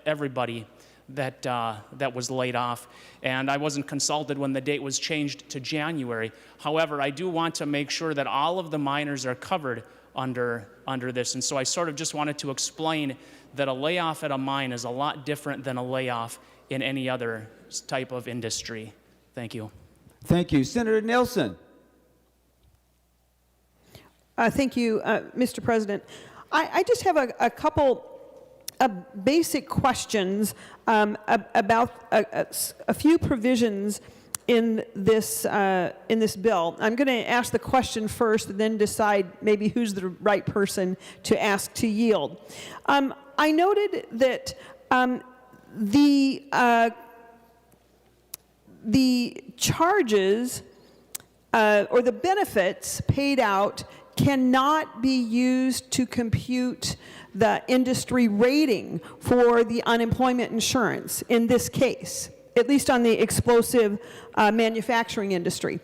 everybody that was laid off, and I wasn't consulted when the date was changed to January. However, I do want to make sure that all of the miners are covered under this, and so I sort of just wanted to explain that a layoff at a mine is a lot different than a layoff in any other type of industry. Thank you. Thank you. Senator Nelson. Thank you, Mr. President. I just have a couple basic questions about a few provisions in this bill. I'm going to ask the question first and then decide maybe who's the right person to ask to yield. I noted that the charges or the benefits paid out cannot be used to compute the industry rating for the unemployment insurance in this case, at least on the explosive manufacturing industry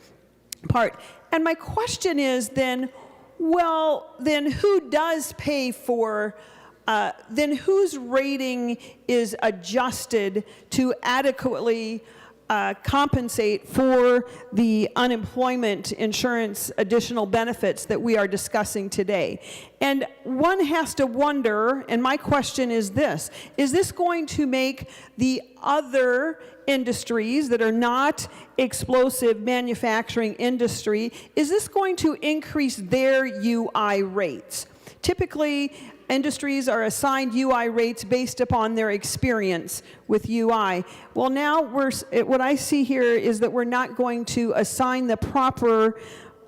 part. And my question is then, well, then who does pay for, then whose rating is adjusted to adequately compensate for the unemployment insurance additional benefits that we are discussing today? And one has to wonder, and my question is this going to make the other industries that are not explosive manufacturing industry, is this going to increase their UI rates? Typically, industries are assigned UI rates based upon their experience with UI. Well, now what I see here is that we're not going to assign the proper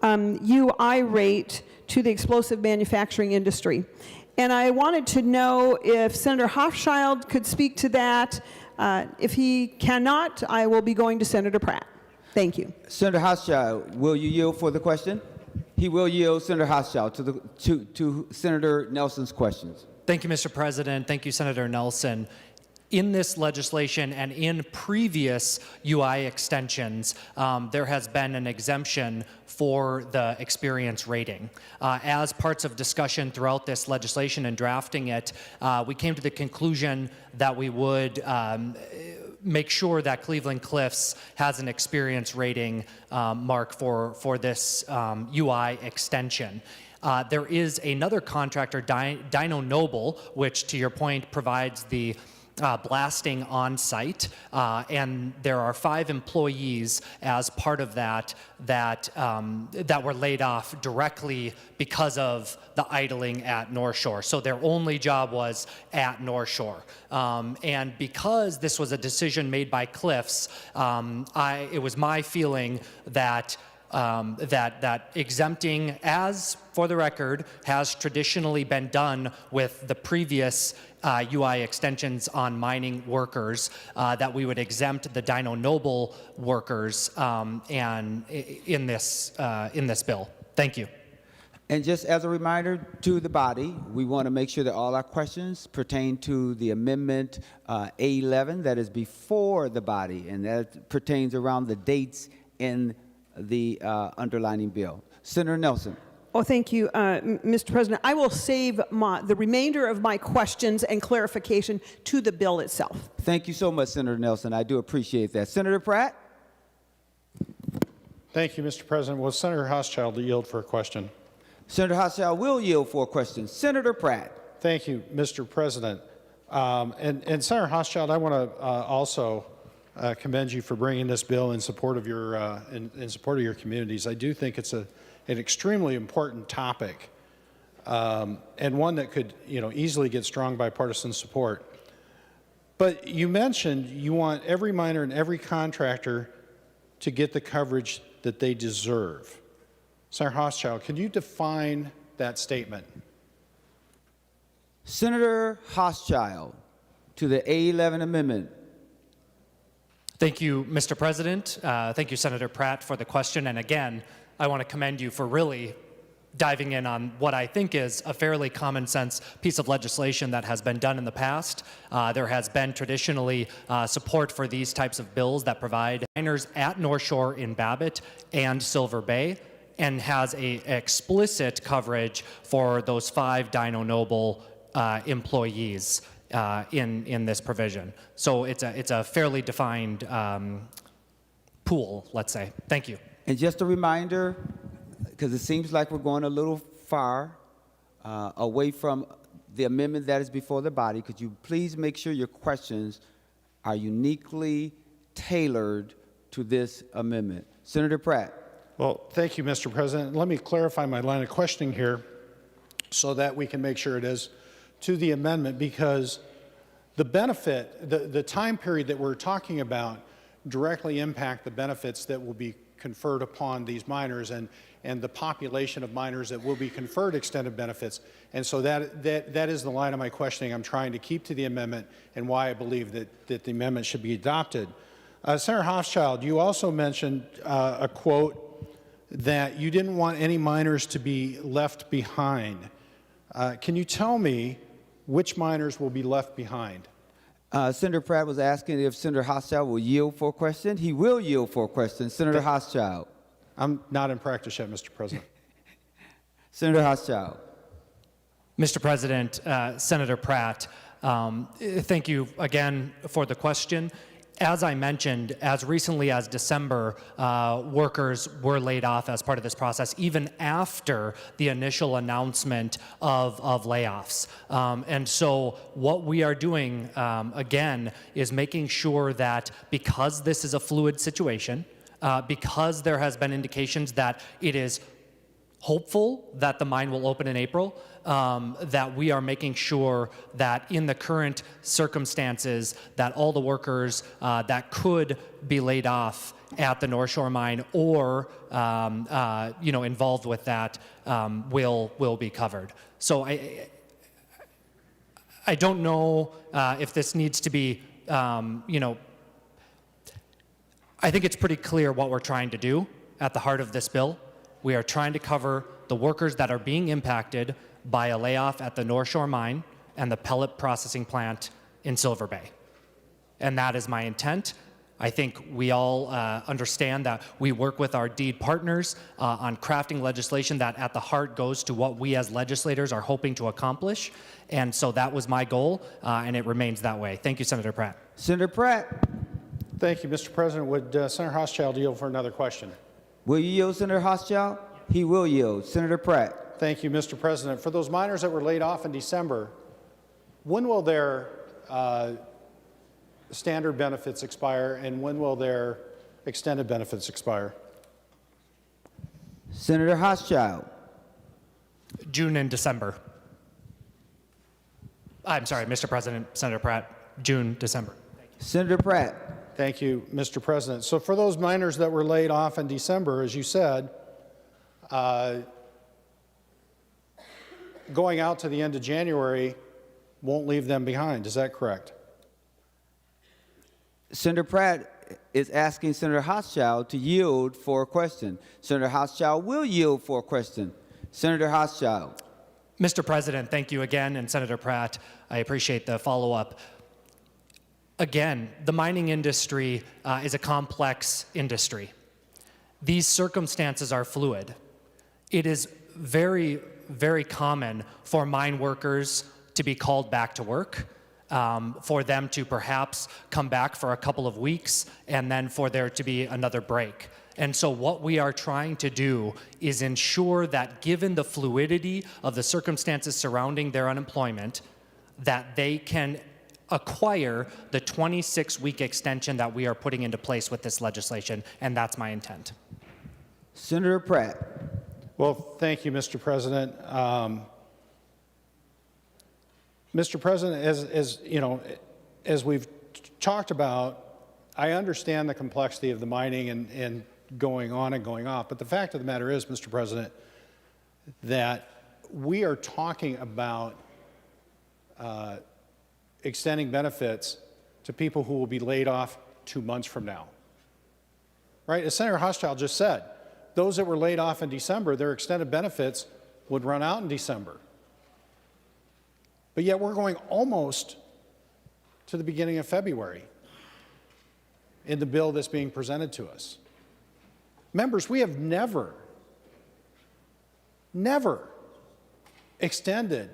UI rate to the explosive manufacturing industry. And I wanted to know if Senator Hochschild could speak to that. If he cannot, I will be going to Senator Pratt. Thank you. Senator Hochschild, will you yield for the question? He will yield, Senator Hochschild, to Senator Nelson's questions. Thank you, Mr. President. Thank you, Senator Nelson. In this legislation and in previous UI extensions, there has been an exemption for the experience rating. As parts of discussion throughout this legislation and drafting it, we came to the conclusion that we would make sure that Cleveland Cliffs has an experience rating mark for this UI extension. There is another contractor, Dino Noble, which, to your point, provides the blasting on site, and there are 5 employees as part of that were laid off directly because of the idling at North Shore. So their only job was at North Shore, and because this was a decision made by Cliffs, it was my feeling that that exempting, as for the record, has traditionally been done with the previous UI extensions on mining workers, that we would exempt the Dino Noble workers and in this bill. Thank you. And just as a reminder to the body, we want to make sure that all our questions pertain to the amendment A11 that is before the body, and that pertains around the dates in the underlining bill. Senator Nelson. Oh, thank you, Mr. President. I will save the remainder of my questions and clarification to the bill itself. Thank you so much, Senator Nelson. I do appreciate that. Senator Pratt? Thank you, Mr. President. Will Senator Hochschild yield for a question? Senator Hochschild will yield for a question. Senator Pratt. Thank you, Mr. President. And Senator Hochschild, I want to also commend you for bringing this bill in support of your communities. I do think it's an extremely important topic, and one that could, easily get strong bipartisan support. But you mentioned you want every miner and every contractor to get the coverage that they deserve. Senator Hochschild, can you define that statement? Senator Hochschild to the A11 amendment. Thank you, Mr. President. Thank you, Senator Pratt, for the question. And again, I want to commend you for really diving in on what I think is a fairly common sense piece of legislation that has been done in the past. There has been traditionally support for these types of bills that provide miners at North Shore in Babbitt and Silver Bay, and has a explicit coverage for those 5 Dino Noble employees in this provision. So it's a fairly defined pool, let's say. Thank you. And just a reminder, because it seems like we're going a little far away from the amendment that is before the body, could you please make sure your questions are uniquely tailored to this amendment? Senator Pratt. Well, thank you, Mr. President. Let me clarify my line of questioning here so that we can make sure it is to the amendment, because the benefit, the time period that we're talking about directly impact the benefits that will be conferred upon these miners and the population of miners that will be conferred extended benefits. And so that is the line of my questioning. I'm trying to keep to the amendment and why I believe that the amendment should be adopted. Senator Hochschild, you also mentioned a quote that you didn't want any miners to be left behind. Can you tell me which miners will be left behind? Senator Pratt was asking if Senator Hochschild will yield for a question. He will yield for a question. Senator Hochschild. I'm not in practice yet, Mr. President. Senator Hochschild. Mr. President, Senator Pratt, thank you again for the question. As I mentioned, as recently as December, workers were laid off as part of this process, even after the initial announcement of layoffs. And so what we are doing, again, is making sure that because this is a fluid situation, because there has been indications that it is hopeful that the mine will open in April, that we are making sure that in the current circumstances that all the workers that could be laid off at the North Shore mine or involved with that will be covered. So I don't know if this needs to be I think it's pretty clear what we're trying to do at the heart of this bill. We are trying to cover the workers that are being impacted by a layoff at the North Shore mine and the pellet processing plant in Silver Bay. And that is my intent. I think we all understand that we work with our deed partners on crafting legislation that at the heart goes to what we as legislators are hoping to accomplish. And so that was my goal, and it remains that way. Thank you, Senator Pratt. Senator Pratt. Thank you, Mr. President. Would Senator Hochschild yield for another question? Will you yield, Senator Hochschild? He will yield. Senator Pratt. Thank you, Mr. President. For those miners that were laid off in December, when will their standard benefits expire, and when will their extended benefits expire? Senator Hochschild. June and December. I'm sorry, Mr. President, Senator Pratt, June, December. Senator Pratt. Thank you, Mr. President. So for those miners that were laid off in December, as you said, going out to the end of January won't leave them behind. Is that correct? Senator Pratt is asking Senator Hochschild to yield for a question. Senator Hochschild will yield for a question. Senator Hochschild. Mr. President, thank you again, and Senator Pratt, I appreciate the follow-up. Again, the mining industry is a complex industry. These circumstances are fluid. It is very, very common for mine workers to be called back to work, for them to perhaps come back for a couple of weeks, and then for there to be another break. And so what we are trying to do is ensure that given the fluidity of the circumstances surrounding their unemployment, that they can acquire the 26-week extension that we are putting into place with this legislation, and that's my intent. Senator Pratt. Well, thank you, Mr. President. Mr. President, as you know, as we've talked about, I understand the complexity of the mining and going on and going off, but the fact of the matter is, Mr. President, that we are talking about extending benefits to people who will be laid off 2 months from now. Right? As Senator Hochschild just said, those that were laid off in December, their extended benefits would run out in December. But yet we're going almost to the beginning of February in the bill that's being presented to us. Members, we have never extended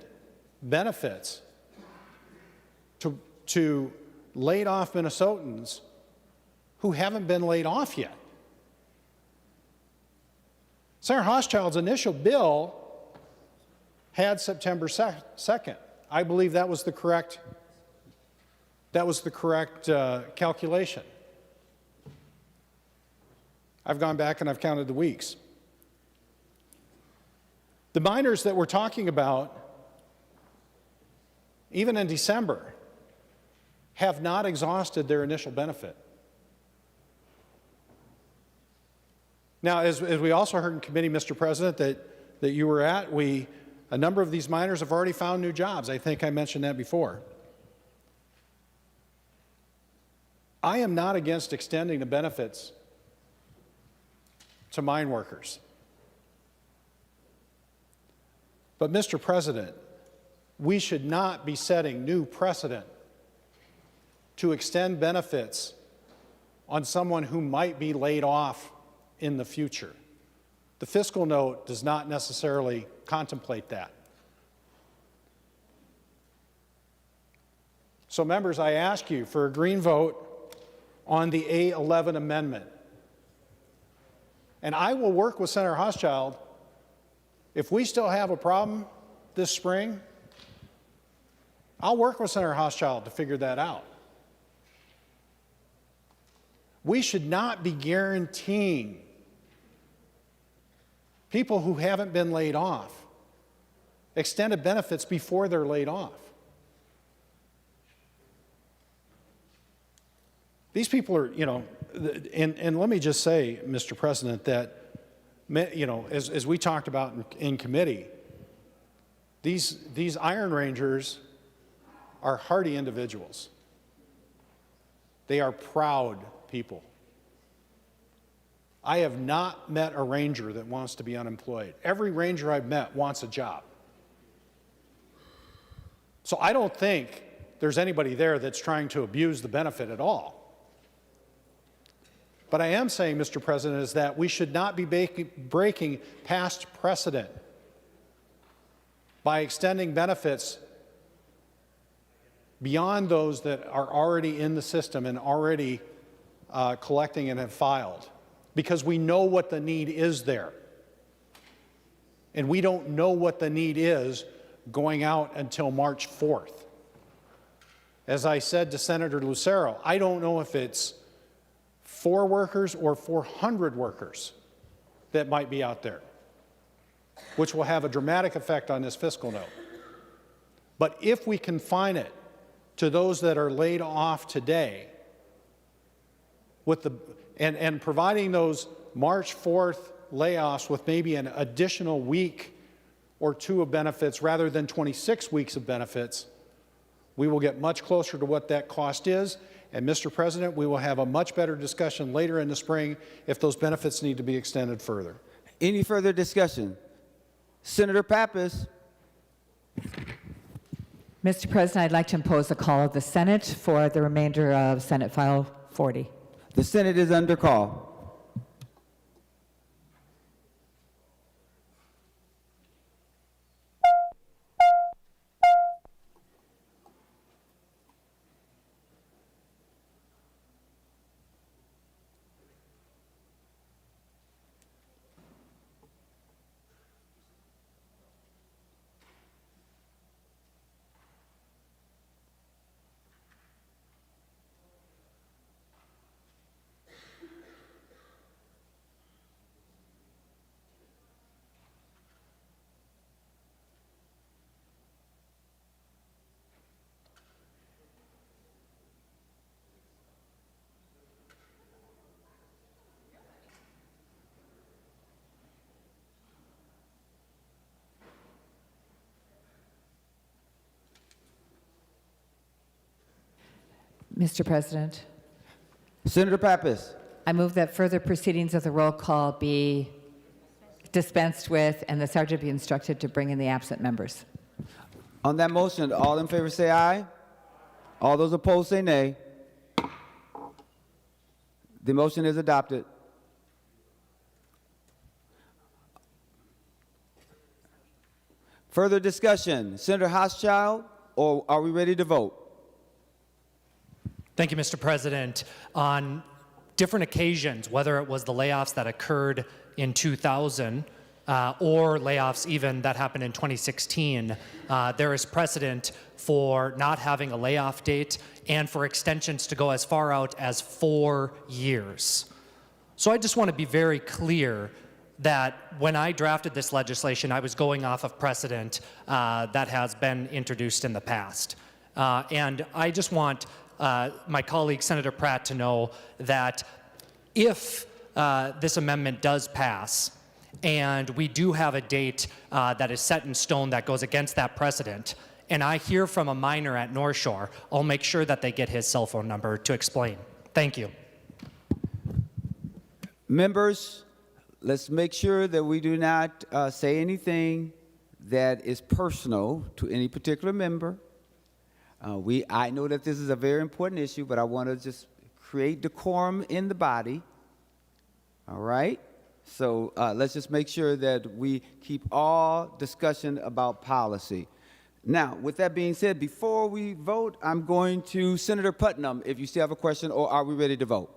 benefits to laid off Minnesotans who haven't been laid off yet. Senator Hochschild's initial bill had September 2nd. I believe that was the correct calculation. I've gone back and I've counted the weeks. The miners that we're talking about, even in December, have not exhausted their initial benefit. Now, as we also heard in committee, Mr. President, that you were at, a number of these miners have already found new jobs. I think I mentioned that before. I am not against extending the benefits to mine workers. But, Mr. President, we should not be setting new precedent to extend benefits on someone who might be laid off in the future. The fiscal note does not necessarily contemplate that. So, members, I ask you for a green vote on the A11 amendment. And I will work with Senator Hochschild. If we still have a problem this spring, I'll work with Senator Hochschild to figure that out. We should not be guaranteeing people who haven't been laid off extended benefits before they're laid off. These people are, and let me just say, Mr. President, that, as we talked about in committee, these Iron Rangers are hardy individuals. They are proud people. I have not met a ranger that wants to be unemployed. Every ranger I've met wants a job. So I don't think there's anybody there that's trying to abuse the benefit at all. But I am saying, Mr. President, is that we should not be breaking past precedent by extending benefits beyond those that are already in the system and already collecting and have filed, because we know what the need is there. And we don't know what the need is going out until March 4th. As I said to Senator Lucero, I don't know if it's 4 workers or 400 workers that might be out there, which will have a dramatic effect on this fiscal note. But if we confine it to those that are laid off today, and providing those March 4th layoffs with maybe an additional week or 2 of benefits rather than 26 weeks of benefits, we will get much closer to what that cost is. And Mr. President, we will have a much better discussion later in the spring if those benefits need to be extended further. Any further discussion? Senator Pappas. Mr. President, I'd like to impose a call of the Senate for the remainder of Senate File 40. The Senate is under call. Mr. President, Senator Pappas. I move that further proceedings of the roll call be dispensed with and the sergeant be instructed to bring in the absent members. On that motion, all in favor say aye. All those opposed say nay. The motion is adopted. Further discussion. Senator Hochschild, or are we ready to vote? Thank you, Mr. President. On different occasions, whether it was the layoffs that occurred in 2000 or layoffs even that happened in 2016, there is precedent for not having a layoff date and for extensions to go as far out as 4 years. So I just want to be very clear that when I drafted this legislation, I was going off of precedent that has been introduced in the past. And I just want my colleague, Senator Pratt, to know that if this amendment does pass and we do have a date that is set in stone that goes against that precedent, and I hear from a miner at North Shore, I'll make sure that they get his cell phone number to explain. Thank you. Members, let's make sure that we do not say anything that is personal to any particular member. I know that this is a very important issue, but I want to just create decorum in the body. All right? So let's just make sure that we keep all discussion about policy. Now, with that being said, before we vote, I'm going to Senator Putnam, if you still have a question, or are we ready to vote?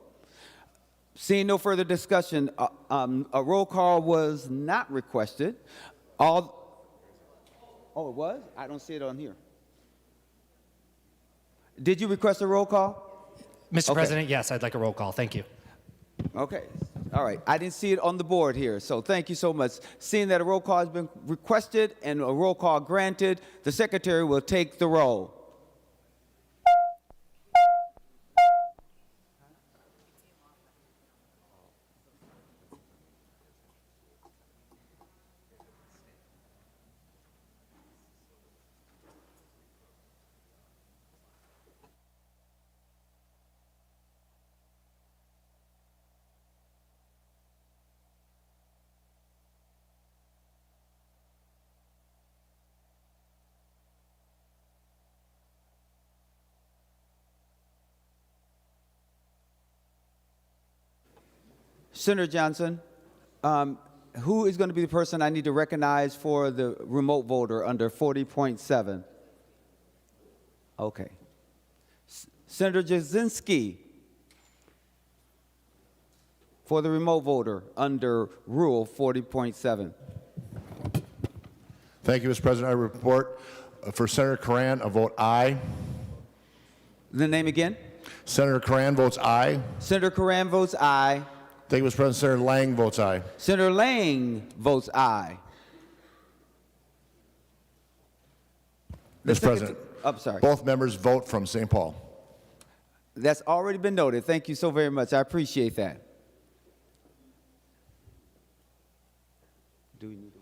Seeing no further discussion, a roll call was not requested. Oh, it was? I don't see it on here. Did you request a roll call? Mr. President, yes, I'd like a roll call. Thank you. Okay. All right. I didn't see it on the board here, so thank you so much. Seeing that a roll call has been requested and a roll call granted, the secretary will take the roll. Senator Johnson, who is going to be the person I need to recognize for the remote voter under 40.7? Okay. Senator Jasinski for the remote voter under Rule 40.7. Thank you, Mr. President. I report for Senator Curran, a vote aye. The name again? Senator Curran votes aye. Senator Curran votes aye. Thank you, Mr. President. Senator Lang votes aye. Senator Lang votes aye. Mr. President, I'm sorry. both members vote from St. Paul. That's already been noted. Thank you so very much. I appreciate that. Do we need to wait?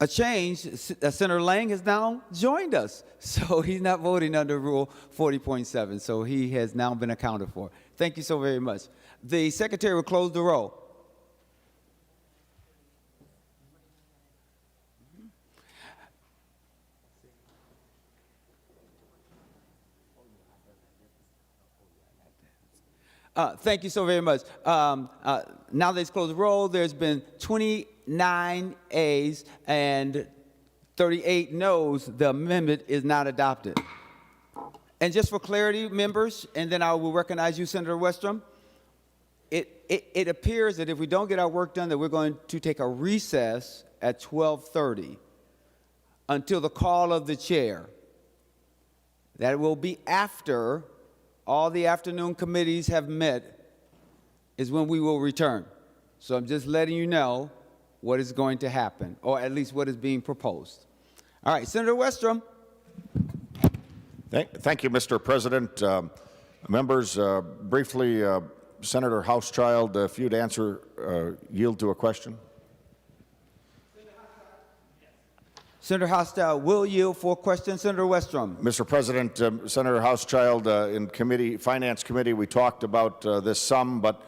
A change, Senator Lang has now joined us. So he's not voting under Rule 40.7. So he has now been accounted for. Thank you so very much. The secretary will close the roll. Thank you so very much. Now that it's closed the roll, there's been 29 ayes and 38 noes. The amendment is not adopted. And just for clarity, members, and then I will recognize you, Senator Westrom, it appears that if we don't get our work done, that we're going to take a recess at 12:30 until the call of the chair. That will be after all the afternoon committees have met, is when we will return. So I'm just letting you know what is going to happen, or at least what is being proposed. All right, Senator Westrom. Thank you, Mr. President. Members, briefly, Senator Hauschild, if you'd yield to a question. Senator Hostile will yield for a question. Senator Westrom. Mr. President, Senator Hauschild, in Finance Committee, we talked about this some, but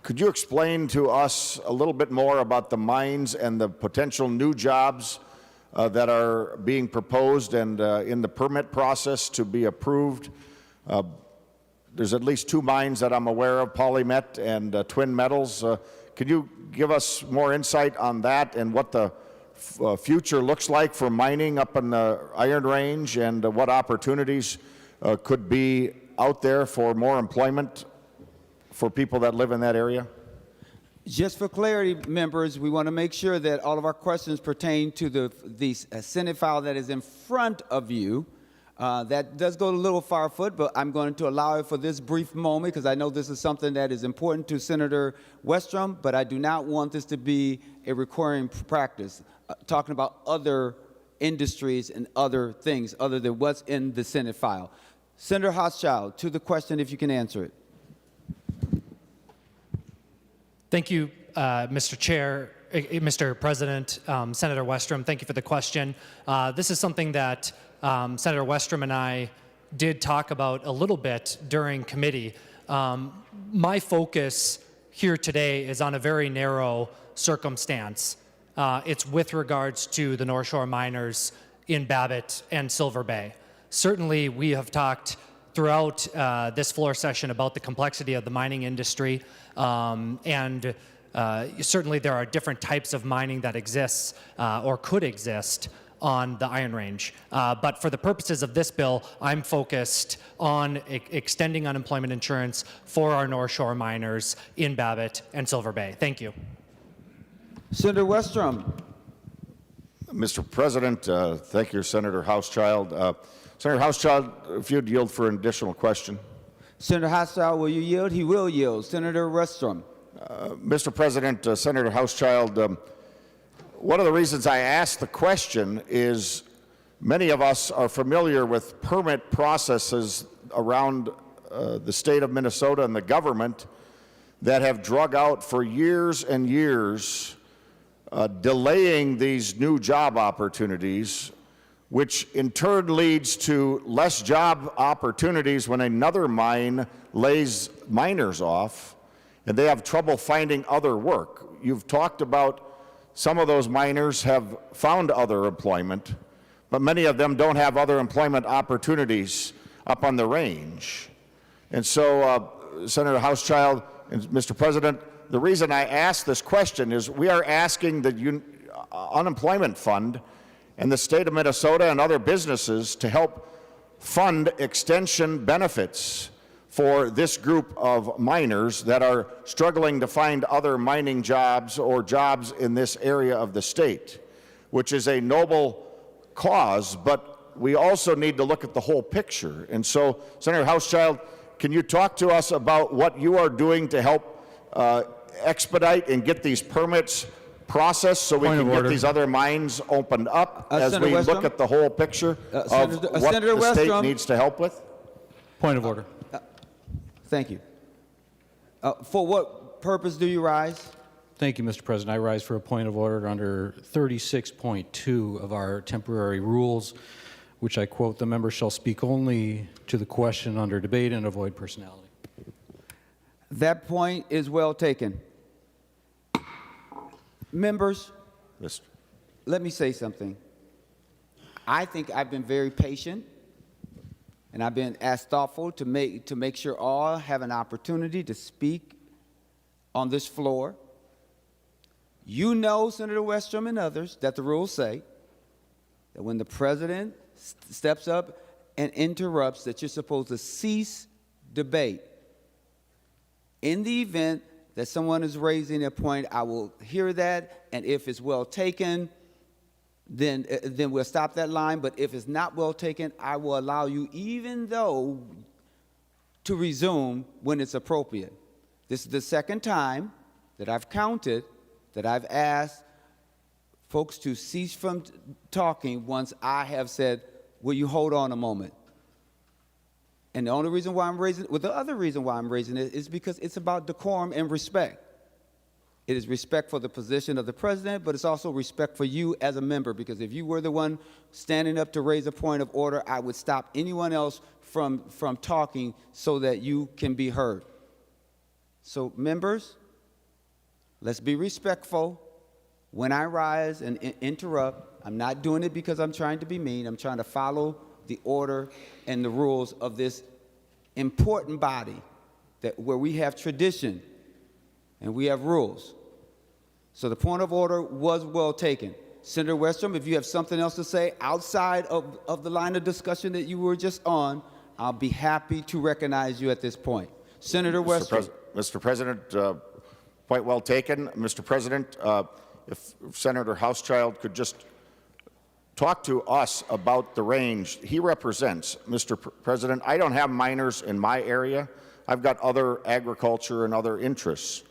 could you explain to us a little bit more about the mines and the potential new jobs that are being proposed and in the permit process to be approved? There's at least 2 mines that I'm aware of, Polymet and Twin Metals. Could you give us more insight on that and what the future looks like for mining up in the Iron Range and what opportunities could be out there for more employment for people that live in that area? Just for clarity, members, we want to make sure that all of our questions pertain to the Senate file that is in front of you. That does go a little far afoot, but I'm going to allow it for this brief moment because I know this is something that is important to Senator Westrom, but I do not want this to be a recurring practice, talking about other industries and other things other than what's in the Senate file. Senator Hauschild, to the question, if you can answer it. Thank you, Mr. Chair, Mr. President, Senator Westrom. Thank you for the question. This is something that Senator Westrom and I did talk about a little bit during committee. My focus here today is on a very narrow circumstance. It's with regards to the North Shore miners in Babbitt and Silver Bay. Certainly, we have talked throughout this floor session about the complexity of the mining industry, and certainly there are different types of mining that exists or could exist on the Iron Range. But for the purposes of this bill, I'm focused on extending unemployment insurance for our North Shore miners in Babbitt and Silver Bay. Thank you. Senator Westrom. Mr. President, thank you, Senator Hauschild. Senator Hauschild, if you'd yield for an additional question. Senator Hauschild, will you yield? He will yield. Senator Westrom. Mr. President, Senator Hauschild, one of the reasons I asked the question is many of us are familiar with permit processes around the state of Minnesota and the government that have drug out for years and years, delaying these new job opportunities, which in turn leads to less job opportunities when another mine lays miners off and they have trouble finding other work. You've talked about some of those miners have found other employment, but many of them don't have other employment opportunities up on the range. And so, Senator Hauschild, And Mr. President, the reason I ask this question is we are asking the unemployment fund and the state of Minnesota and other businesses to help fund extension benefits for this group of miners that are struggling to find other mining jobs or jobs in this area of the state, which is a noble cause, but we also need to look at the whole picture. And so, Senator Hauschild, can you talk to us about what you are doing to help expedite and get these permits processed so we can get these other mines opened up as Senator we Westrom? look at the whole picture of what Senator the state Westrom. needs to help with? Point of order. Thank you. For what purpose do you rise? Thank you, Mr. President. I rise for a point of order under 36.2 of our temporary rules, which I quote, "The member shall speak only to the question under debate and avoid personality." That point is well taken. Members, let me say something. I think I've been very patient, and I've been as thoughtful to make sure all have an opportunity to speak on this floor. You know, Senator Westrom and others, that the rules say that when the president steps up and interrupts, that you're supposed to cease debate. In the event that someone is raising a point, I will hear that, and if it's well taken, then we'll stop that line. But if it's not well taken, I will allow you, even though, to resume when it's appropriate. This is the second time that I've counted that I've asked folks to cease from talking once I have said, will you hold on a moment? And the only reason why I'm raising it, well, the other reason why I'm raising it is because it's about decorum and respect. It is respect for the position of the president, but it's also respect for you as a member, because if you were the one standing up to raise a point of order, I would stop anyone else from talking so that you can be heard. So, members, let's be respectful. When I rise and interrupt, I'm not doing it because I'm trying to be mean. I'm trying to follow the order and the rules of this important body where we have tradition and we have rules. So the point of order was well taken. Senator Westrom, if you have something else to say outside of the line of discussion that you were just on, I'll be happy to recognize you at this point. Senator Westrom. Mr. President, point well taken. Mr. President, if Senator Hauschild could just talk to us about the range he represents. Mr. President, I don't have miners in my area. I've got other agriculture and other interests.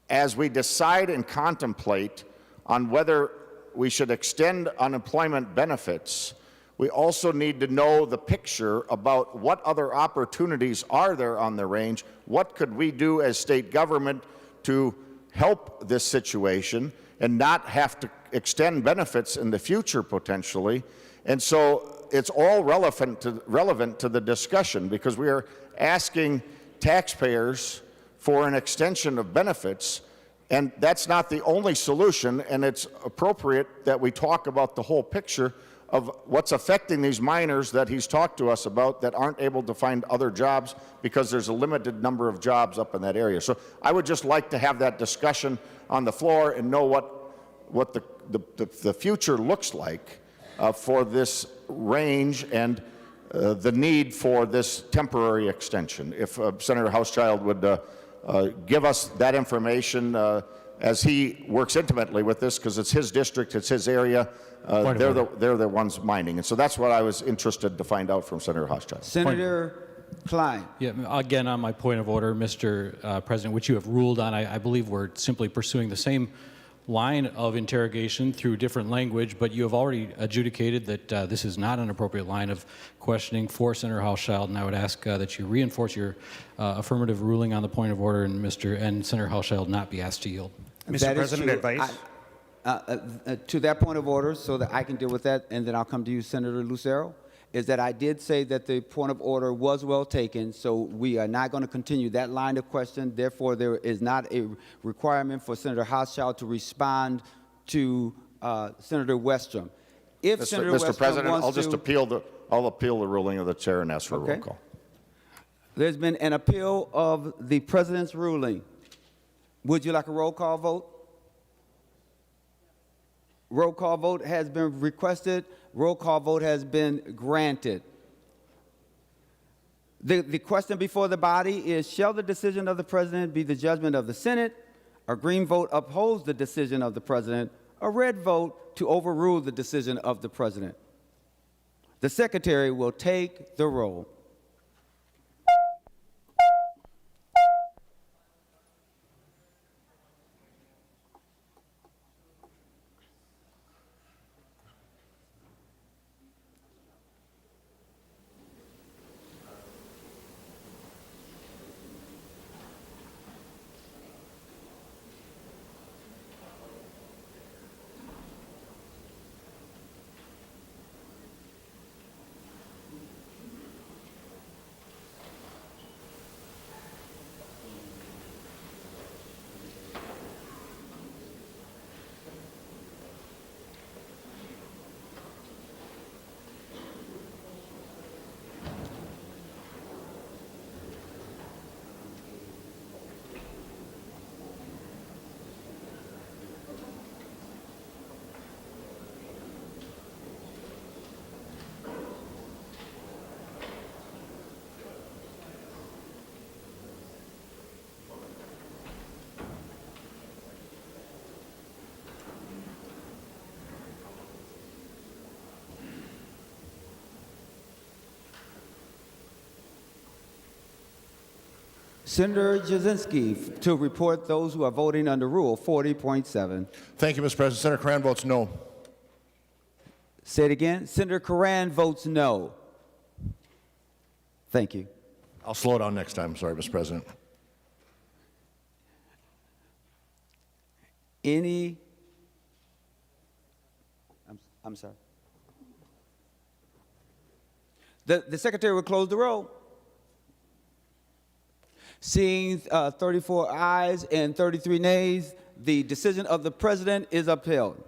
As we decide and contemplate on whether we should extend unemployment benefits, we also need to know the picture about what other opportunities are there on the range, what could we do as state government to help this situation and not have to extend benefits in the future potentially. And so it's all relevant to the discussion, because we are asking taxpayers for an extension of benefits, and that's not the only solution, and it's appropriate that we talk about the whole picture of what's affecting these miners that he's talked to us about that aren't able to find other jobs because there's a limited number of jobs up in that area. So I would just like to have that discussion on the floor and know what the future looks like for this range and the need for this temporary extension. If Senator Hauschild would give us that information as he works intimately with this, because it's his district, it's his area, they're the ones mining. And so that's what I was interested to find out from Senator Hauschild. Senator Klein. Yeah, again, on my point of order, Mr. President, which you have ruled on, I believe we're simply pursuing the same line of interrogation through different language, but you have already adjudicated that this is not an appropriate line of questioning for Senator Hauschild, and I would ask that you reinforce your affirmative ruling on the point of order, and Senator Hauschild not be asked to yield. Mr. President, advice? To that point of order, so that I can deal with that, and then I'll come to you, Senator Lucero, is that I did say that the point of order was well taken, so we are not going to continue that line of question. Therefore, there is not a requirement for Senator Hauschild to respond to Senator Westrom. If Senator Mr. Westrom President, wants I'll just appeal the ruling of the chair and ask for a roll call. There's been an appeal of the president's ruling. Would you like a roll call vote? Roll call vote has been requested. Roll call vote has been granted. The question before the body is, shall the decision of the president be the judgment of the Senate? A green vote upholds the decision of the president. A red vote to overrule the decision of the president. The secretary will take the roll. Senator Jasinski to report those who are voting under Rule 40.7. Thank you, Mr. President. Senator Curran votes no. Say it again. Senator Curran votes no. Thank you. I'll slow down next time. Sorry, Mr. President. I'm sorry. The secretary will close the roll. Seeing 34 ayes and 33 nays, the decision of the president is upheld.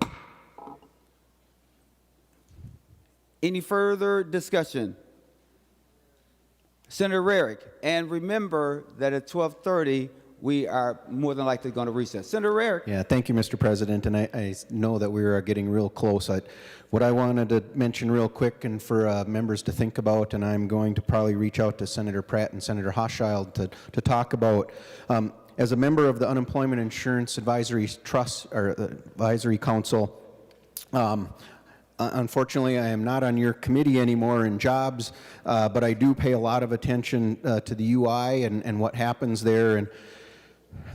Any further discussion? Senator Rarick, and remember that at 12:30 we are more than likely going to recess. Senator Rarick. Yeah, thank you, Mr. President, and I know that we are getting real close. What I wanted to mention real quick and for members to think about, and I'm going to probably reach out to Senator Pratt and Senator Hochschild to talk about, as a member of the Unemployment Insurance Advisory Trust or Advisory Council, unfortunately, I am not on your committee anymore in jobs, but I do pay a lot of attention to the UI and what happens there. And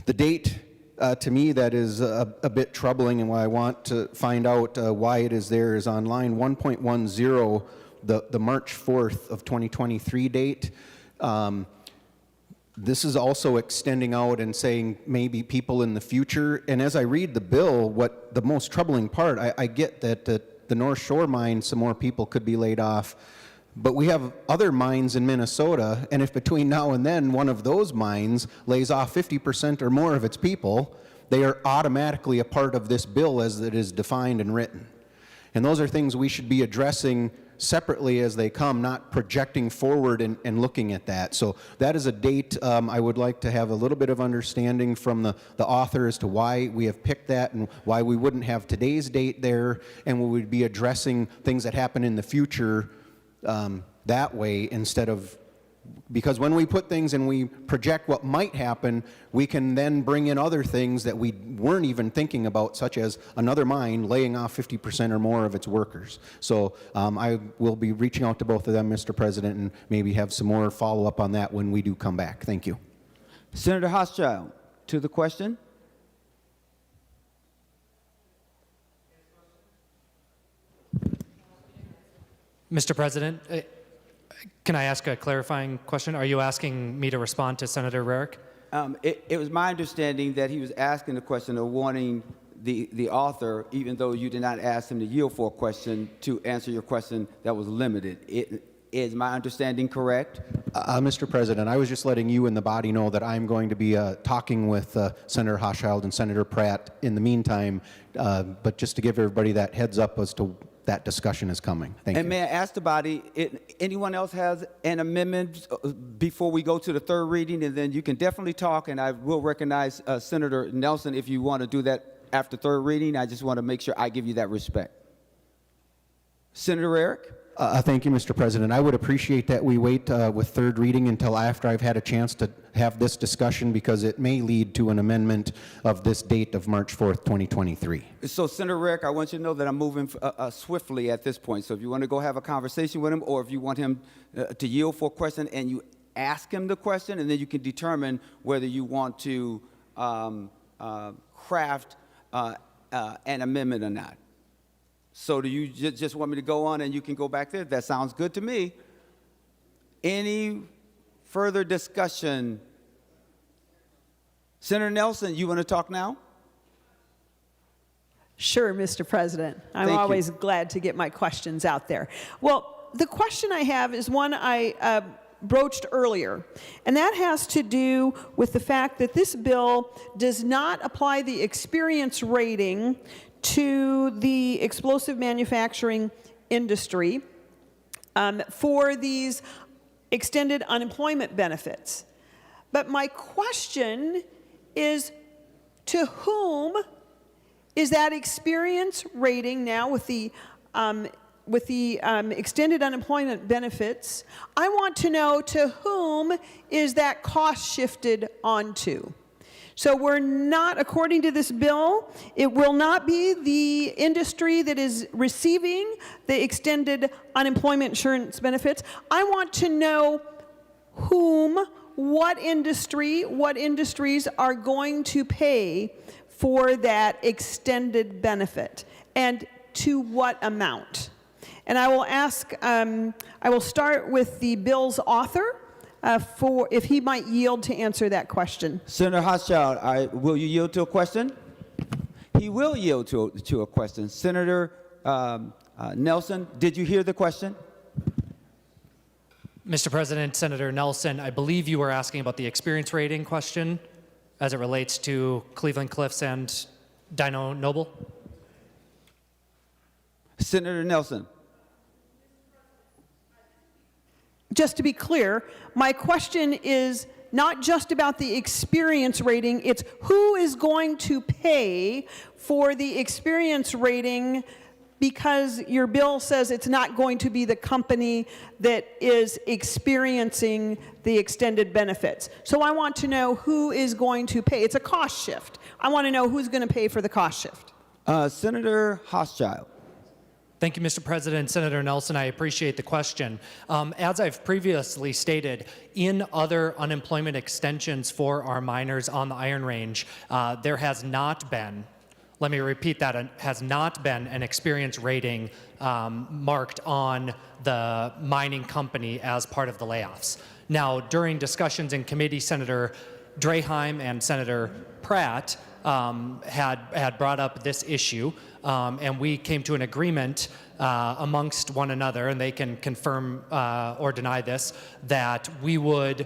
the date, to me, that is a bit troubling, and why I want to find out why it is there is on line 1.10, the March 4th of 2023 date. This is also extending out and saying maybe people in the future. And as I read the bill, what the most troubling part, I get that the North Shore mine, some more people could be laid off. But we have other mines in Minnesota, and if between now and then one of those mines lays off 50% or more of its people, they are automatically a part of this bill as it is defined and written. And those are things we should be addressing separately as they come, not projecting forward and looking at that. So that is a date I would like to have a little bit of understanding from the author as to why we have picked that and why we wouldn't have today's date there, and we would be addressing things that happen in the future that way instead of, because when we put things and we project what might happen, we can then bring in other things that we weren't even thinking about, such as another mine laying off 50% or more of its workers. So I will be reaching out to both of them, Mr. President, and maybe have some more follow-up on that when we do come back. Thank you. Senator Hochschild, to the question. Mr. President, can I ask a clarifying question? Are you asking me to respond to Senator Rarick? It was my understanding that he was asking the question of wanting the author, even though you did not ask him to yield for a question, to answer your question that was limited. Is my understanding correct? Mr. President, I was just letting you and the body know that I'm going to be talking with Senator Hochschild and Senator Pratt in the meantime, but just to give everybody that heads up as to that discussion is coming. Thank And you. may I ask the body, anyone else has an amendment before we go to the third reading? And then you can definitely talk, and I will recognize Senator Nelson if you want to do that after third reading. I just want to make sure I give you that respect. Senator Eric? Thank you, Mr. President. I would appreciate that we wait with third reading until after I've had a chance to have this discussion, because it may lead to an amendment of this date of March 4th, 2023. So, Senator Eric, I want you to know that I'm moving swiftly at this point. So if you want to go have a conversation with him, or if you want him to yield for a question and you ask him the question, and then you can determine whether you want to craft an amendment or not. So do you just want me to go on and you can go back there? That sounds good to me. Any further discussion? Senator Nelson, you want to talk now? Sure, Mr. President. I'm Thank you. always glad to get my questions out there. Well, the question I have is one I broached earlier, and that has to do with the fact that this bill does not apply the experience rating to the explosive manufacturing industry for these extended unemployment benefits. But my question is, to whom is that experience rating now with the extended unemployment benefits? I want to know, to whom is that cost shifted onto? So we're not, according to this bill, it will not be the industry that is receiving the extended unemployment insurance benefits. I want to know whom, what industries are going to pay for that extended benefit, and to what amount. And I will ask, I will start with the bill's author, for if he might yield to answer that question. Senator Hochschild, will you yield to a question? He will yield to a question. Senator Nelson, did you hear the question? Mr. President, Senator Nelson, I believe you were asking about the experience rating question as it relates to Cleveland Cliffs and Dyno Nobel. Senator Nelson. Just to be clear, my question is not just about the experience rating, it's who is going to pay for the experience rating, because your bill says it's not going to be the company that is experiencing the extended benefits. So I want to know who is going to pay. It's a cost shift. I want to know who's going to pay for the cost shift. Senator Hochschild. Thank you, Mr. President. Senator Nelson, I appreciate the question. As I've previously stated, in other unemployment extensions for our miners on the Iron Range, there has not been, let me repeat that, has not been an experience rating marked on the mining company as part of the layoffs. Now, during discussions in committee, Senator Draheim and Senator Pratt had brought up this issue, and we came to an agreement amongst one another, and they can confirm or deny this, that we would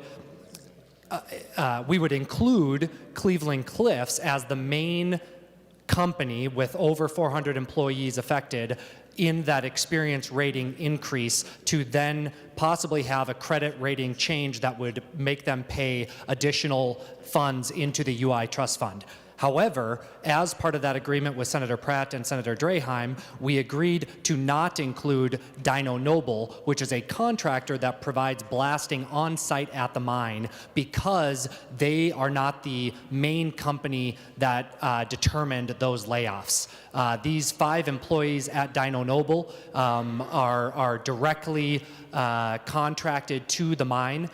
include Cleveland Cliffs as the main company with over 400 employees affected in that experience rating increase, to then possibly have a credit rating change that would make them pay additional funds into the UI Trust Fund. However, as part of that agreement with Senator Pratt and Senator Draheim, we agreed to not include Dyno Nobel, which is a contractor that provides blasting on site at the mine, because they are not the main company that determined those layoffs. These 5 employees at Dyno Nobel are directly contracted to the mine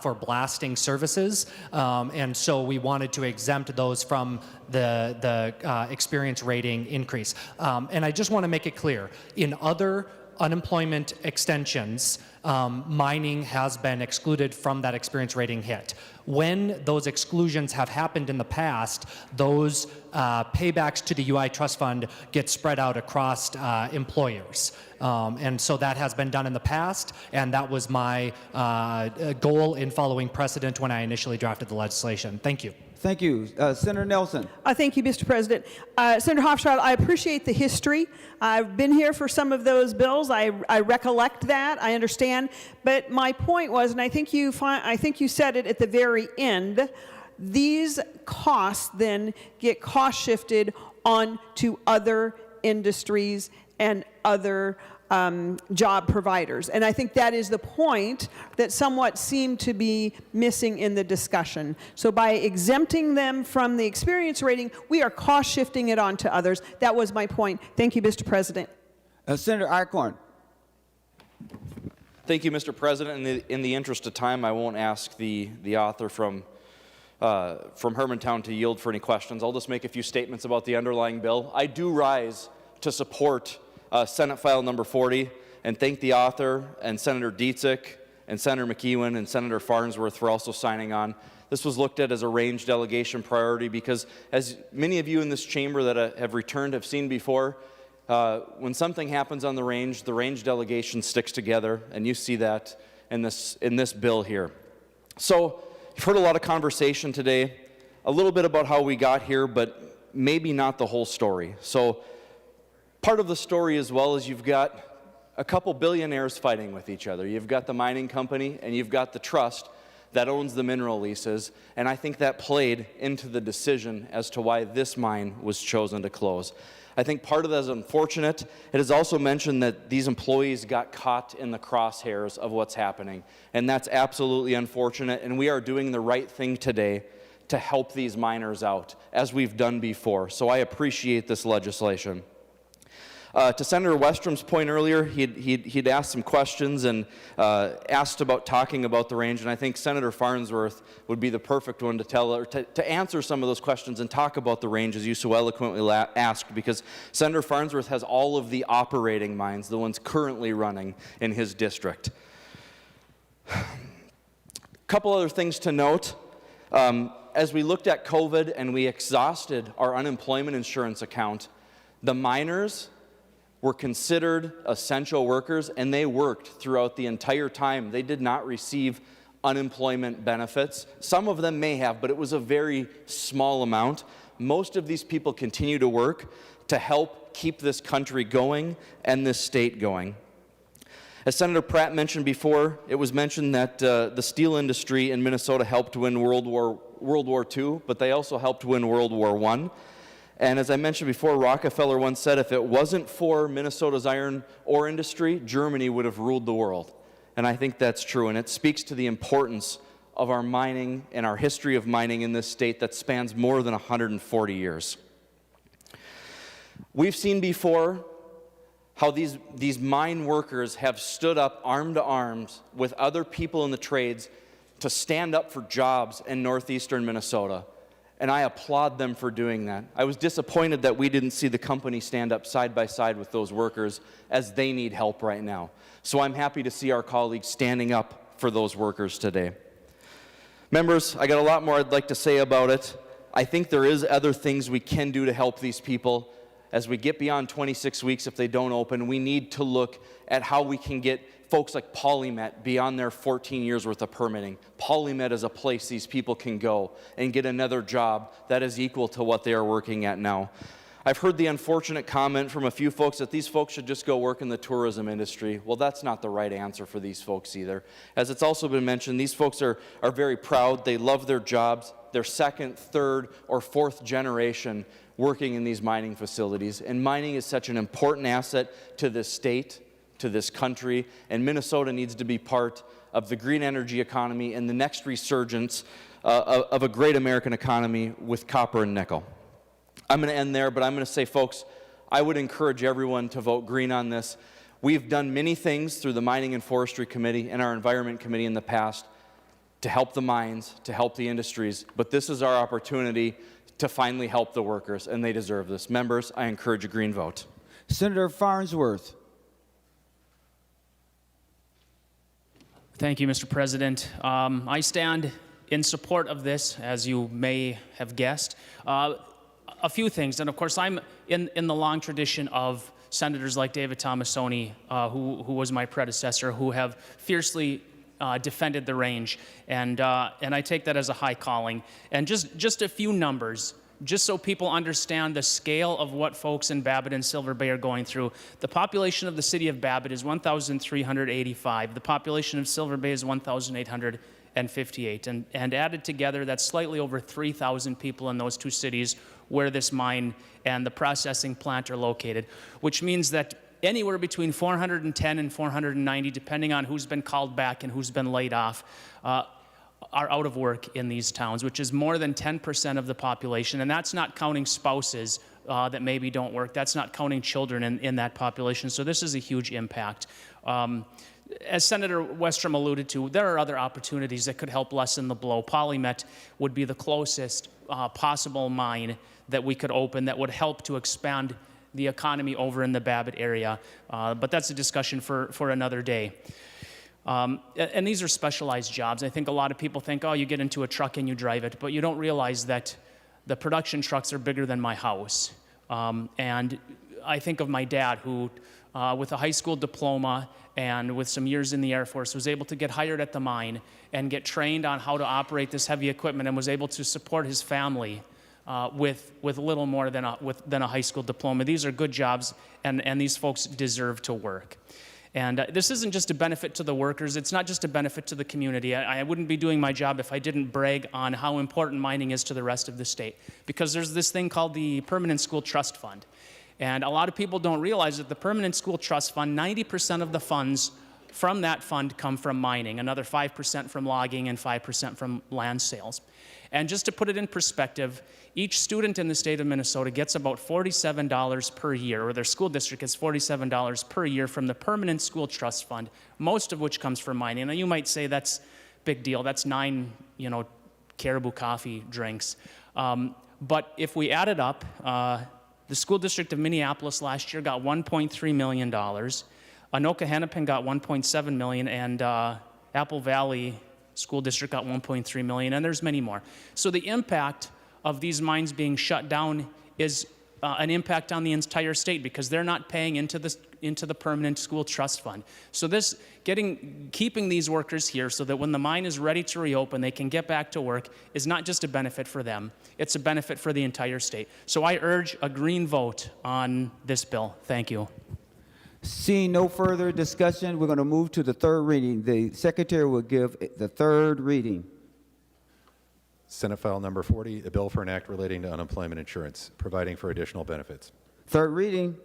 for blasting services, and so we wanted to exempt those from the experience rating increase. And I just want to make it clear, in other unemployment extensions, mining has been excluded from that experience rating hit. When those exclusions have happened in the past, those paybacks to the UI Trust Fund get spread out across employers. And so that has been done in the past, and that was my goal in following precedent when I initially drafted the legislation. Thank you. Thank you. Senator Nelson. Thank you, Mr. President. Senator Hofschild, I appreciate the history. I've been here for some of those bills. I recollect that. I understand. But my point was, and I think you said it at the very end, these costs then get cost shifted onto other industries and other job providers. And I think that is the point that somewhat seemed to be missing in the discussion. So by exempting them from the experience rating, we are cost shifting it onto others. That was my point. Thank you, Mr. President. Senator Eichhorn. Thank you, Mr. President. In the interest of time, I won't ask the author from Hermantown to yield for any questions. I'll just make a few statements about the underlying bill. I do rise to support Senate File Number 40 and thank the author and Senator Dietzick and Senator McEwen and Senator Farnsworth for also signing on. This was looked at as a range delegation priority because, as many of you in this chamber that have returned have seen before, when something happens on the range delegation sticks together, and you see that in this bill here. So you've heard a lot of conversation today, a little bit about how we got here, but maybe not the whole story. So part of the story as well is you've got a couple billionaires fighting with each other. You've got the mining company and you've got the trust that owns the mineral leases, and I think that played into the decision as to why this mine was chosen to close. I think part of that is unfortunate. It is also mentioned that these employees got caught in the crosshairs of what's happening, and that's absolutely unfortunate, and we are doing the right thing today to help these miners out, as we've done before. So I appreciate this legislation. To Senator Westrum's point earlier, he'd asked some questions and asked about talking about the range, and I think Senator Farnsworth would be the perfect one to answer some of those questions and talk about the range as you so eloquently asked, because Senator Farnsworth has all of the operating mines, the ones currently running in his district. A couple other things to note. As we looked at COVID and we exhausted our unemployment insurance account, the miners were considered essential workers, and they worked throughout the entire time. They did not receive unemployment benefits. Some of them may have, but it was a very small amount. Most of these people continue to work to help keep this country going and this state going. As Senator Pratt mentioned before, it was mentioned that the steel industry in Minnesota helped win World War II, but they also helped win World War I. And as I mentioned before, Rockefeller once said, if it wasn't for Minnesota's iron ore industry, Germany would have ruled the world. And I think that's true, and it speaks to the importance of our mining and our history of mining in this state that spans more than 140 years. We've seen before how these mine workers have stood up arm to arms with other people in the trades to stand up for jobs in northeastern Minnesota. And I applaud them for doing that. I was disappointed that we didn't see the company stand up side by side with those workers, as they need help right now. So I'm happy to see our colleagues standing up for those workers today. Members, I got a lot more I'd like to say about it. I think there is other things we can do to help these people. As we get beyond 26 weeks, if they don't open, we need to look at how we can get folks like PolyMet beyond their 14 years worth of permitting. PolyMet is a place these people can go and get another job that is equal to what they are working at now. I've heard the unfortunate comment from a few folks that these folks should just go work in the tourism industry. Well, that's not the right answer for these folks either. As it's also been mentioned, these folks are very proud. They love their jobs. They're second, third, or fourth generation working in these mining facilities. And mining is such an important asset to this state, to this country, and Minnesota needs to be part of the green energy economy and the next resurgence of a great American economy with copper and nickel. I'm going to end there, but I'm going to say, folks, I would encourage everyone to vote green on this. We've done many things through the Mining and Forestry Committee and our Environment Committee in the past to help the mines, to help the industries, but this is our opportunity to finally help the workers, and they deserve this. Members, I encourage a green vote. Senator Farnsworth. Thank you, Mr. President. I stand in support of this, as you may have guessed. A few things, and of course, I'm in the long tradition of senators like David Tomassoni, who was my predecessor, who have fiercely defended the range, and I take that as a high calling. And just a few numbers, just so people understand the scale of what folks in Babbitt and Silver Bay are going through. The population of the city of Babbitt is 1,385. The population of Silver Bay is 1,858. And added together, that's slightly over 3,000 people in those two cities where this mine and the processing plant are located, which means that anywhere between 410 and 490, depending on who's been called back and who's been laid off, are out of work in these towns, which is more than 10% of the population. And that's not counting spouses that maybe don't work. That's not counting children in that population. So this is a huge impact. As Senator Westrom alluded to, there are other opportunities that could help lessen the blow. PolyMet would be the closest possible mine that we could open that would help to expand the economy over in the Babbitt area. But that's a discussion for another day. And these are specialized jobs. I think a lot of people think, oh, you get into a truck and you drive it, but you don't realize that the production trucks are bigger than my house. And I think of my dad who, with a high school diploma and with some years in the Air Force, was able to get hired at the mine and get trained on how to operate this heavy equipment and was able to support his family with little more than a high school diploma. These are good jobs, and these folks deserve to work. And this isn't just a benefit to the workers. It's not just a benefit to the community. I wouldn't be doing my job if I didn't brag on how important mining is to the rest of the state, because there's this thing called the Permanent School Trust Fund. And a lot of people don't realize that the Permanent School Trust Fund, 90% of the funds from that fund come from mining, another 5% from logging, and 5% from land sales. And just to put it in perspective, each student in the state of Minnesota gets about $47 per year, or their school district gets $47 per year from the Permanent School Trust Fund, most of which comes from mining. Now, you might say that's a big deal. That's 9, Caribou coffee drinks. But if we add it up, the school district of Minneapolis last year got $1.3 million. Anoka-Hennepin got $1.7 million, and Apple Valley School District got $1.3 million, and there's many more. So the impact of these mines being shut down is an impact on the entire state, because they're not paying into the Permanent School Trust Fund. So keeping these workers here so that when the mine is ready to reopen, they can get back to work is not just a benefit for them, it's a benefit for the entire state. So I urge a green vote on this bill. Thank you. Seeing no further discussion, we're going to move to the third reading. The secretary will give the third reading. Senate File Number 40, a bill for an act relating to unemployment insurance, providing for additional benefits. Third reading.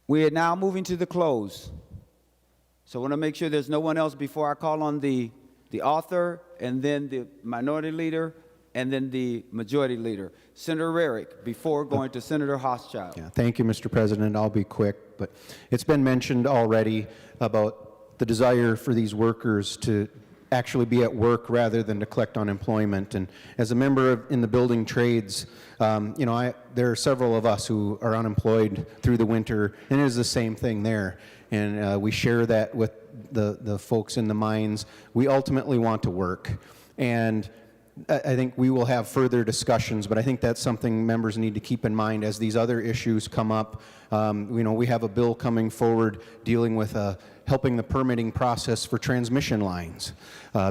We are now moving to the close. So I want to make sure there's no one else before I call on the author, and then the minority leader, and then the majority leader. Senator Rarick, before going to Senator Hochschild. Yeah, thank you, Mr. President. I'll be quick, but it's been mentioned already about the desire for these workers to actually be at work rather than to collect unemployment. And as a member in the building trades, there are several of us who are unemployed through the winter, and it is the same thing there. And we share that with the folks in the mines. We ultimately want to work. And I think we will have further discussions, but I think that's something members need to keep in mind as these other issues come up. We have a bill coming forward dealing with helping the permitting process for transmission lines,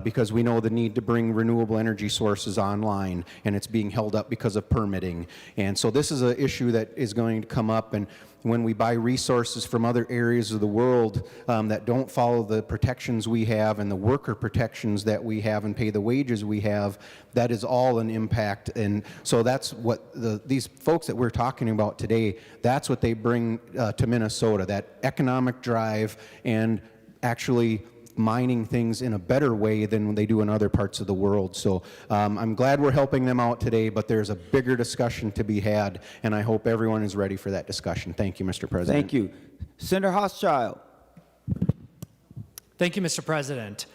because we know the need to bring renewable energy sources online, and it's being held up because of permitting. And so this is an issue that is going to come up, and when we buy resources from other areas of the world that don't follow the protections we have and the worker protections that we have and pay the wages we have, that is all an impact. And so that's what these folks that we're talking about today, that's what they bring to Minnesota, that economic drive and actually mining things in a better way than they do in other parts of the world. So I'm glad we're helping them out today, but there's a bigger discussion to be had, and I hope everyone is ready for that discussion. Thank you, Mr. President. Thank you. Senator Hochschild. Thank you, Mr. President.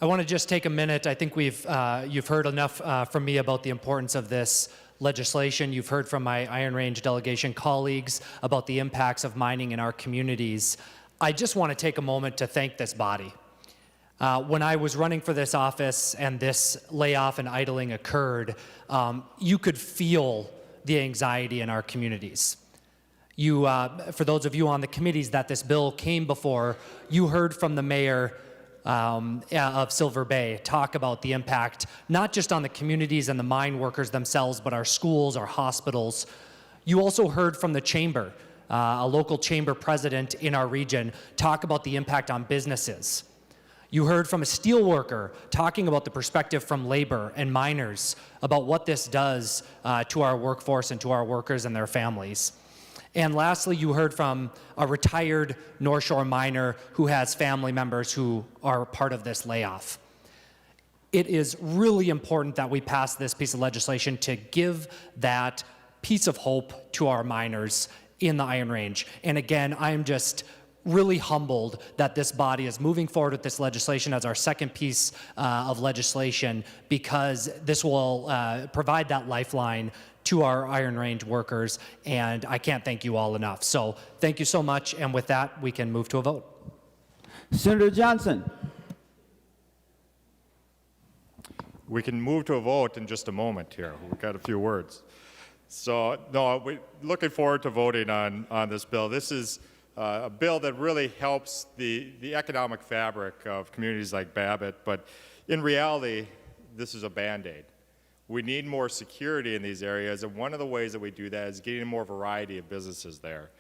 I want to just take a minute. I think you've heard enough from me about the importance of this legislation. You've heard from my Iron Range delegation colleagues about the impacts of mining in our communities. I just want to take a moment to thank this body. When I was running for this office and this layoff and idling occurred, you could feel the anxiety in our communities. For those of you on the committees that this bill came before, you heard from the mayor of Silver Bay talk about the impact, not just on the communities and the mine workers themselves, but our schools, our hospitals. You also heard from the chamber, a local chamber president in our region, talk about the impact on businesses. You heard from a steel worker talking about the perspective from labor and miners about what this does to our workforce and to our workers and their families. And lastly, you heard from a retired North Shore miner who has family members who are part of this layoff. It is really important that we pass this piece of legislation to give that piece of hope to our miners in the Iron Range. And again, I am just really humbled that this body is moving forward with this legislation as our second piece of legislation, because this will provide that lifeline to our Iron Range workers, and I can't thank you all enough. So thank you so much, and with that, we can move to a vote. Senator Johnson. We can move to a vote in just a moment here. We've got a few words. So, no, we're looking forward to voting on this bill. This is a bill that really helps the economic fabric of communities like Babbitt, but in reality, this is a Band-Aid. We need more security in these areas, and one of the ways that we do that is getting more variety of businesses there.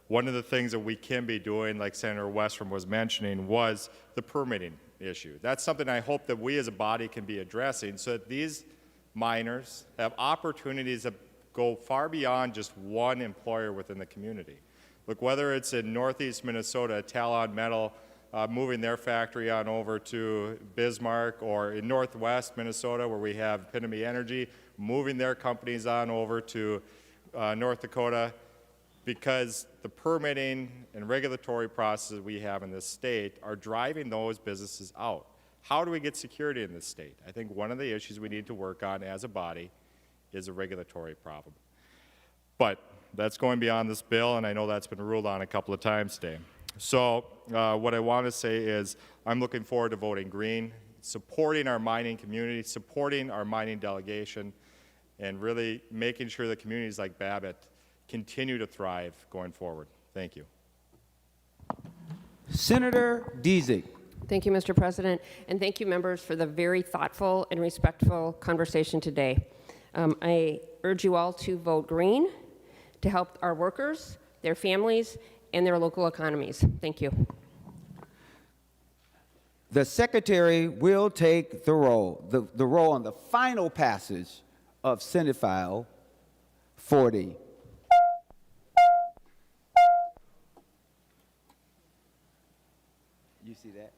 One of the things that we can be doing, like Senator Westrom was mentioning, was the permitting issue. That's something I hope that we as a body can be addressing so that these miners have opportunities that go far beyond just one employer within the community. Look, whether it's in northeast Minnesota, Talon Metal moving their factory on over to Bismarck, or in northwest Minnesota where we have Epitome Energy moving their companies on over to North Dakota, because the permitting and regulatory processes we have in this state are driving those businesses out. How do we get security in this state? I think one of the issues we need to work on as a body is a regulatory problem. But that's going beyond this bill, and I know that's been ruled on a couple of times today. So what I want to say is I'm looking forward to voting green, supporting our mining community, supporting our mining delegation, and really making sure that communities like Babbitt continue to thrive going forward. Thank you. Senator Deasy. Thank you, Mr. President, and thank you, members, for the very thoughtful and respectful conversation today. I urge you all to vote green to help our workers, their families, and their local economies. Thank you. The Secretary will take the roll on the final passage of Senate File 40. You see that?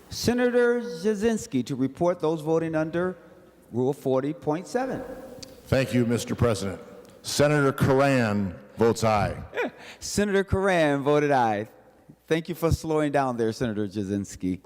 Senator Jasinski to report those voting under Rule 40.7. Thank you, Mr. President. Senator Curran votes aye. Senator Curran voted aye. Thank you for slowing down there, Senator Jasinski.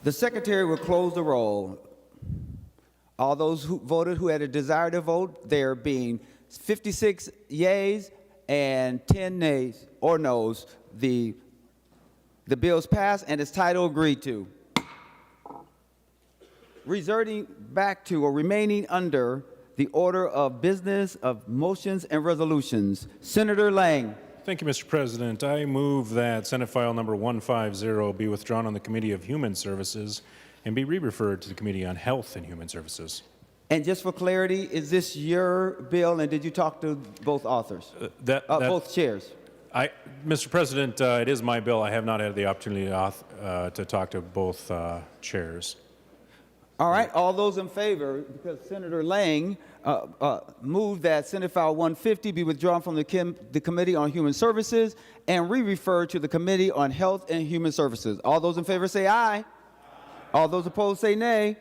The Secretary will close the roll. All those who voted who had a desire to vote, there being 56 yeas and 10 nays or noes, the The bill is passed and its title agreed to. Reserting back to or remaining under the order of business of motions and resolutions. Senator Lang. Thank you, Mr. President. I move that Senate File Number 150 be withdrawn on the Committee of Human Services and be re-referred to the Committee on Health and Human Services. And just for clarity, is this your bill, and did you talk to both authors? Both chairs? Mr. President, it is my bill. I have not had the opportunity to talk to both chairs. All right, all those in favor, because Senator Lang moved that Senate File 150 be withdrawn from the Committee on Human Services and re-referred to the Committee on Health and Human Services. All those in favor say aye. All those opposed say nay.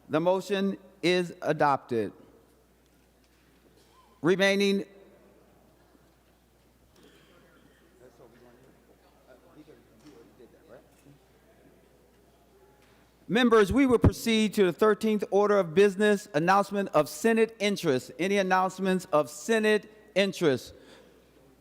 The motion is adopted. Remaining members, we will proceed to the 13th order of business, announcement of Senate interest. Any announcements of Senate interest?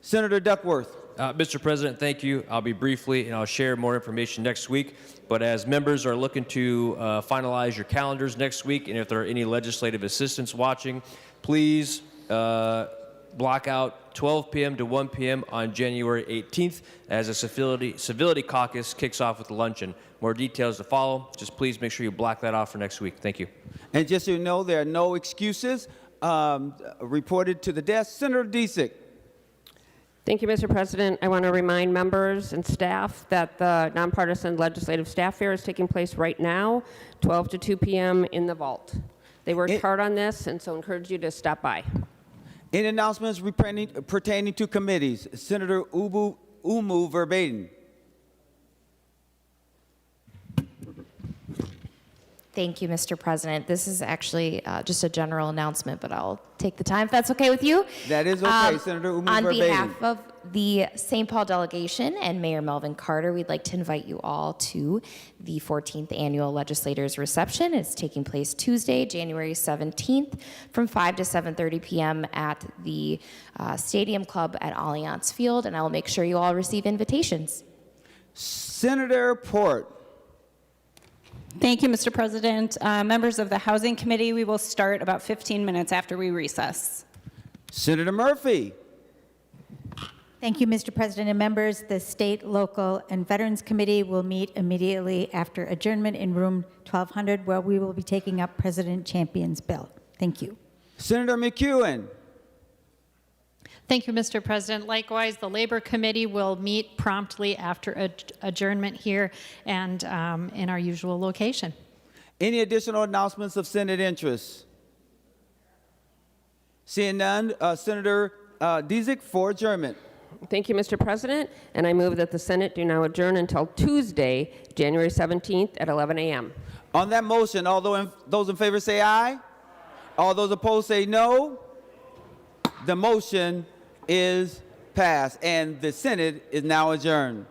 Senator Duckworth. Mr. President, thank you. I'll be briefly, and I'll share more information next week. But as members are looking to finalize your calendars next week, and if there are any legislative assistants watching, please block out 12 p.m. to 1 p.m. on January 18th as a civility caucus kicks off with the luncheon. More details to follow. Just please make sure you block that off for next week. Thank you. And just so you know, there are no excuses reported to the desk. Senator Disick. Thank you, Mr. President. I want to remind members and staff that the nonpartisan legislative staff fair is taking place right now, 12 to 2 p.m. in the vault. They worked hard on this, and so encourage you to stop by. Any announcements pertaining to committees? Senator Umu Verbatim. Thank you, Mr. President. This is actually just a general announcement, but I'll take the time if that's okay with you. That is okay, Senator Umu On Verbatim. behalf of the St. Paul delegation and Mayor Melvin Carter, we'd like to invite you all to the 14th Annual Legislators Reception. It's taking place Tuesday, January 17th from 5 to 7:30 p.m. at the Stadium Club at Allianz Field, and I will make sure you all receive invitations. Senator Port. Thank you, Mr. President. Members of the Housing Committee, we will start about 15 minutes after we recess. Senator Murphy. Thank you, Mr. President and members. The State, Local, and Veterans Committee will meet immediately after adjournment in room 1200, where we will be taking up President Champion's bill. Thank you. Senator McEwen. Thank you, Mr. President. Likewise, the Labor Committee will meet promptly after adjournment here and in our usual location. Any additional announcements of Senate interest? Seeing none, Senator Disick for adjournment. Thank you, Mr. President, and I move that the Senate do now adjourn until Tuesday, January 17th at 11 a.m. On that motion, all those in favor say aye. All those opposed say no. The motion is passed, and the Senate is now adjourned.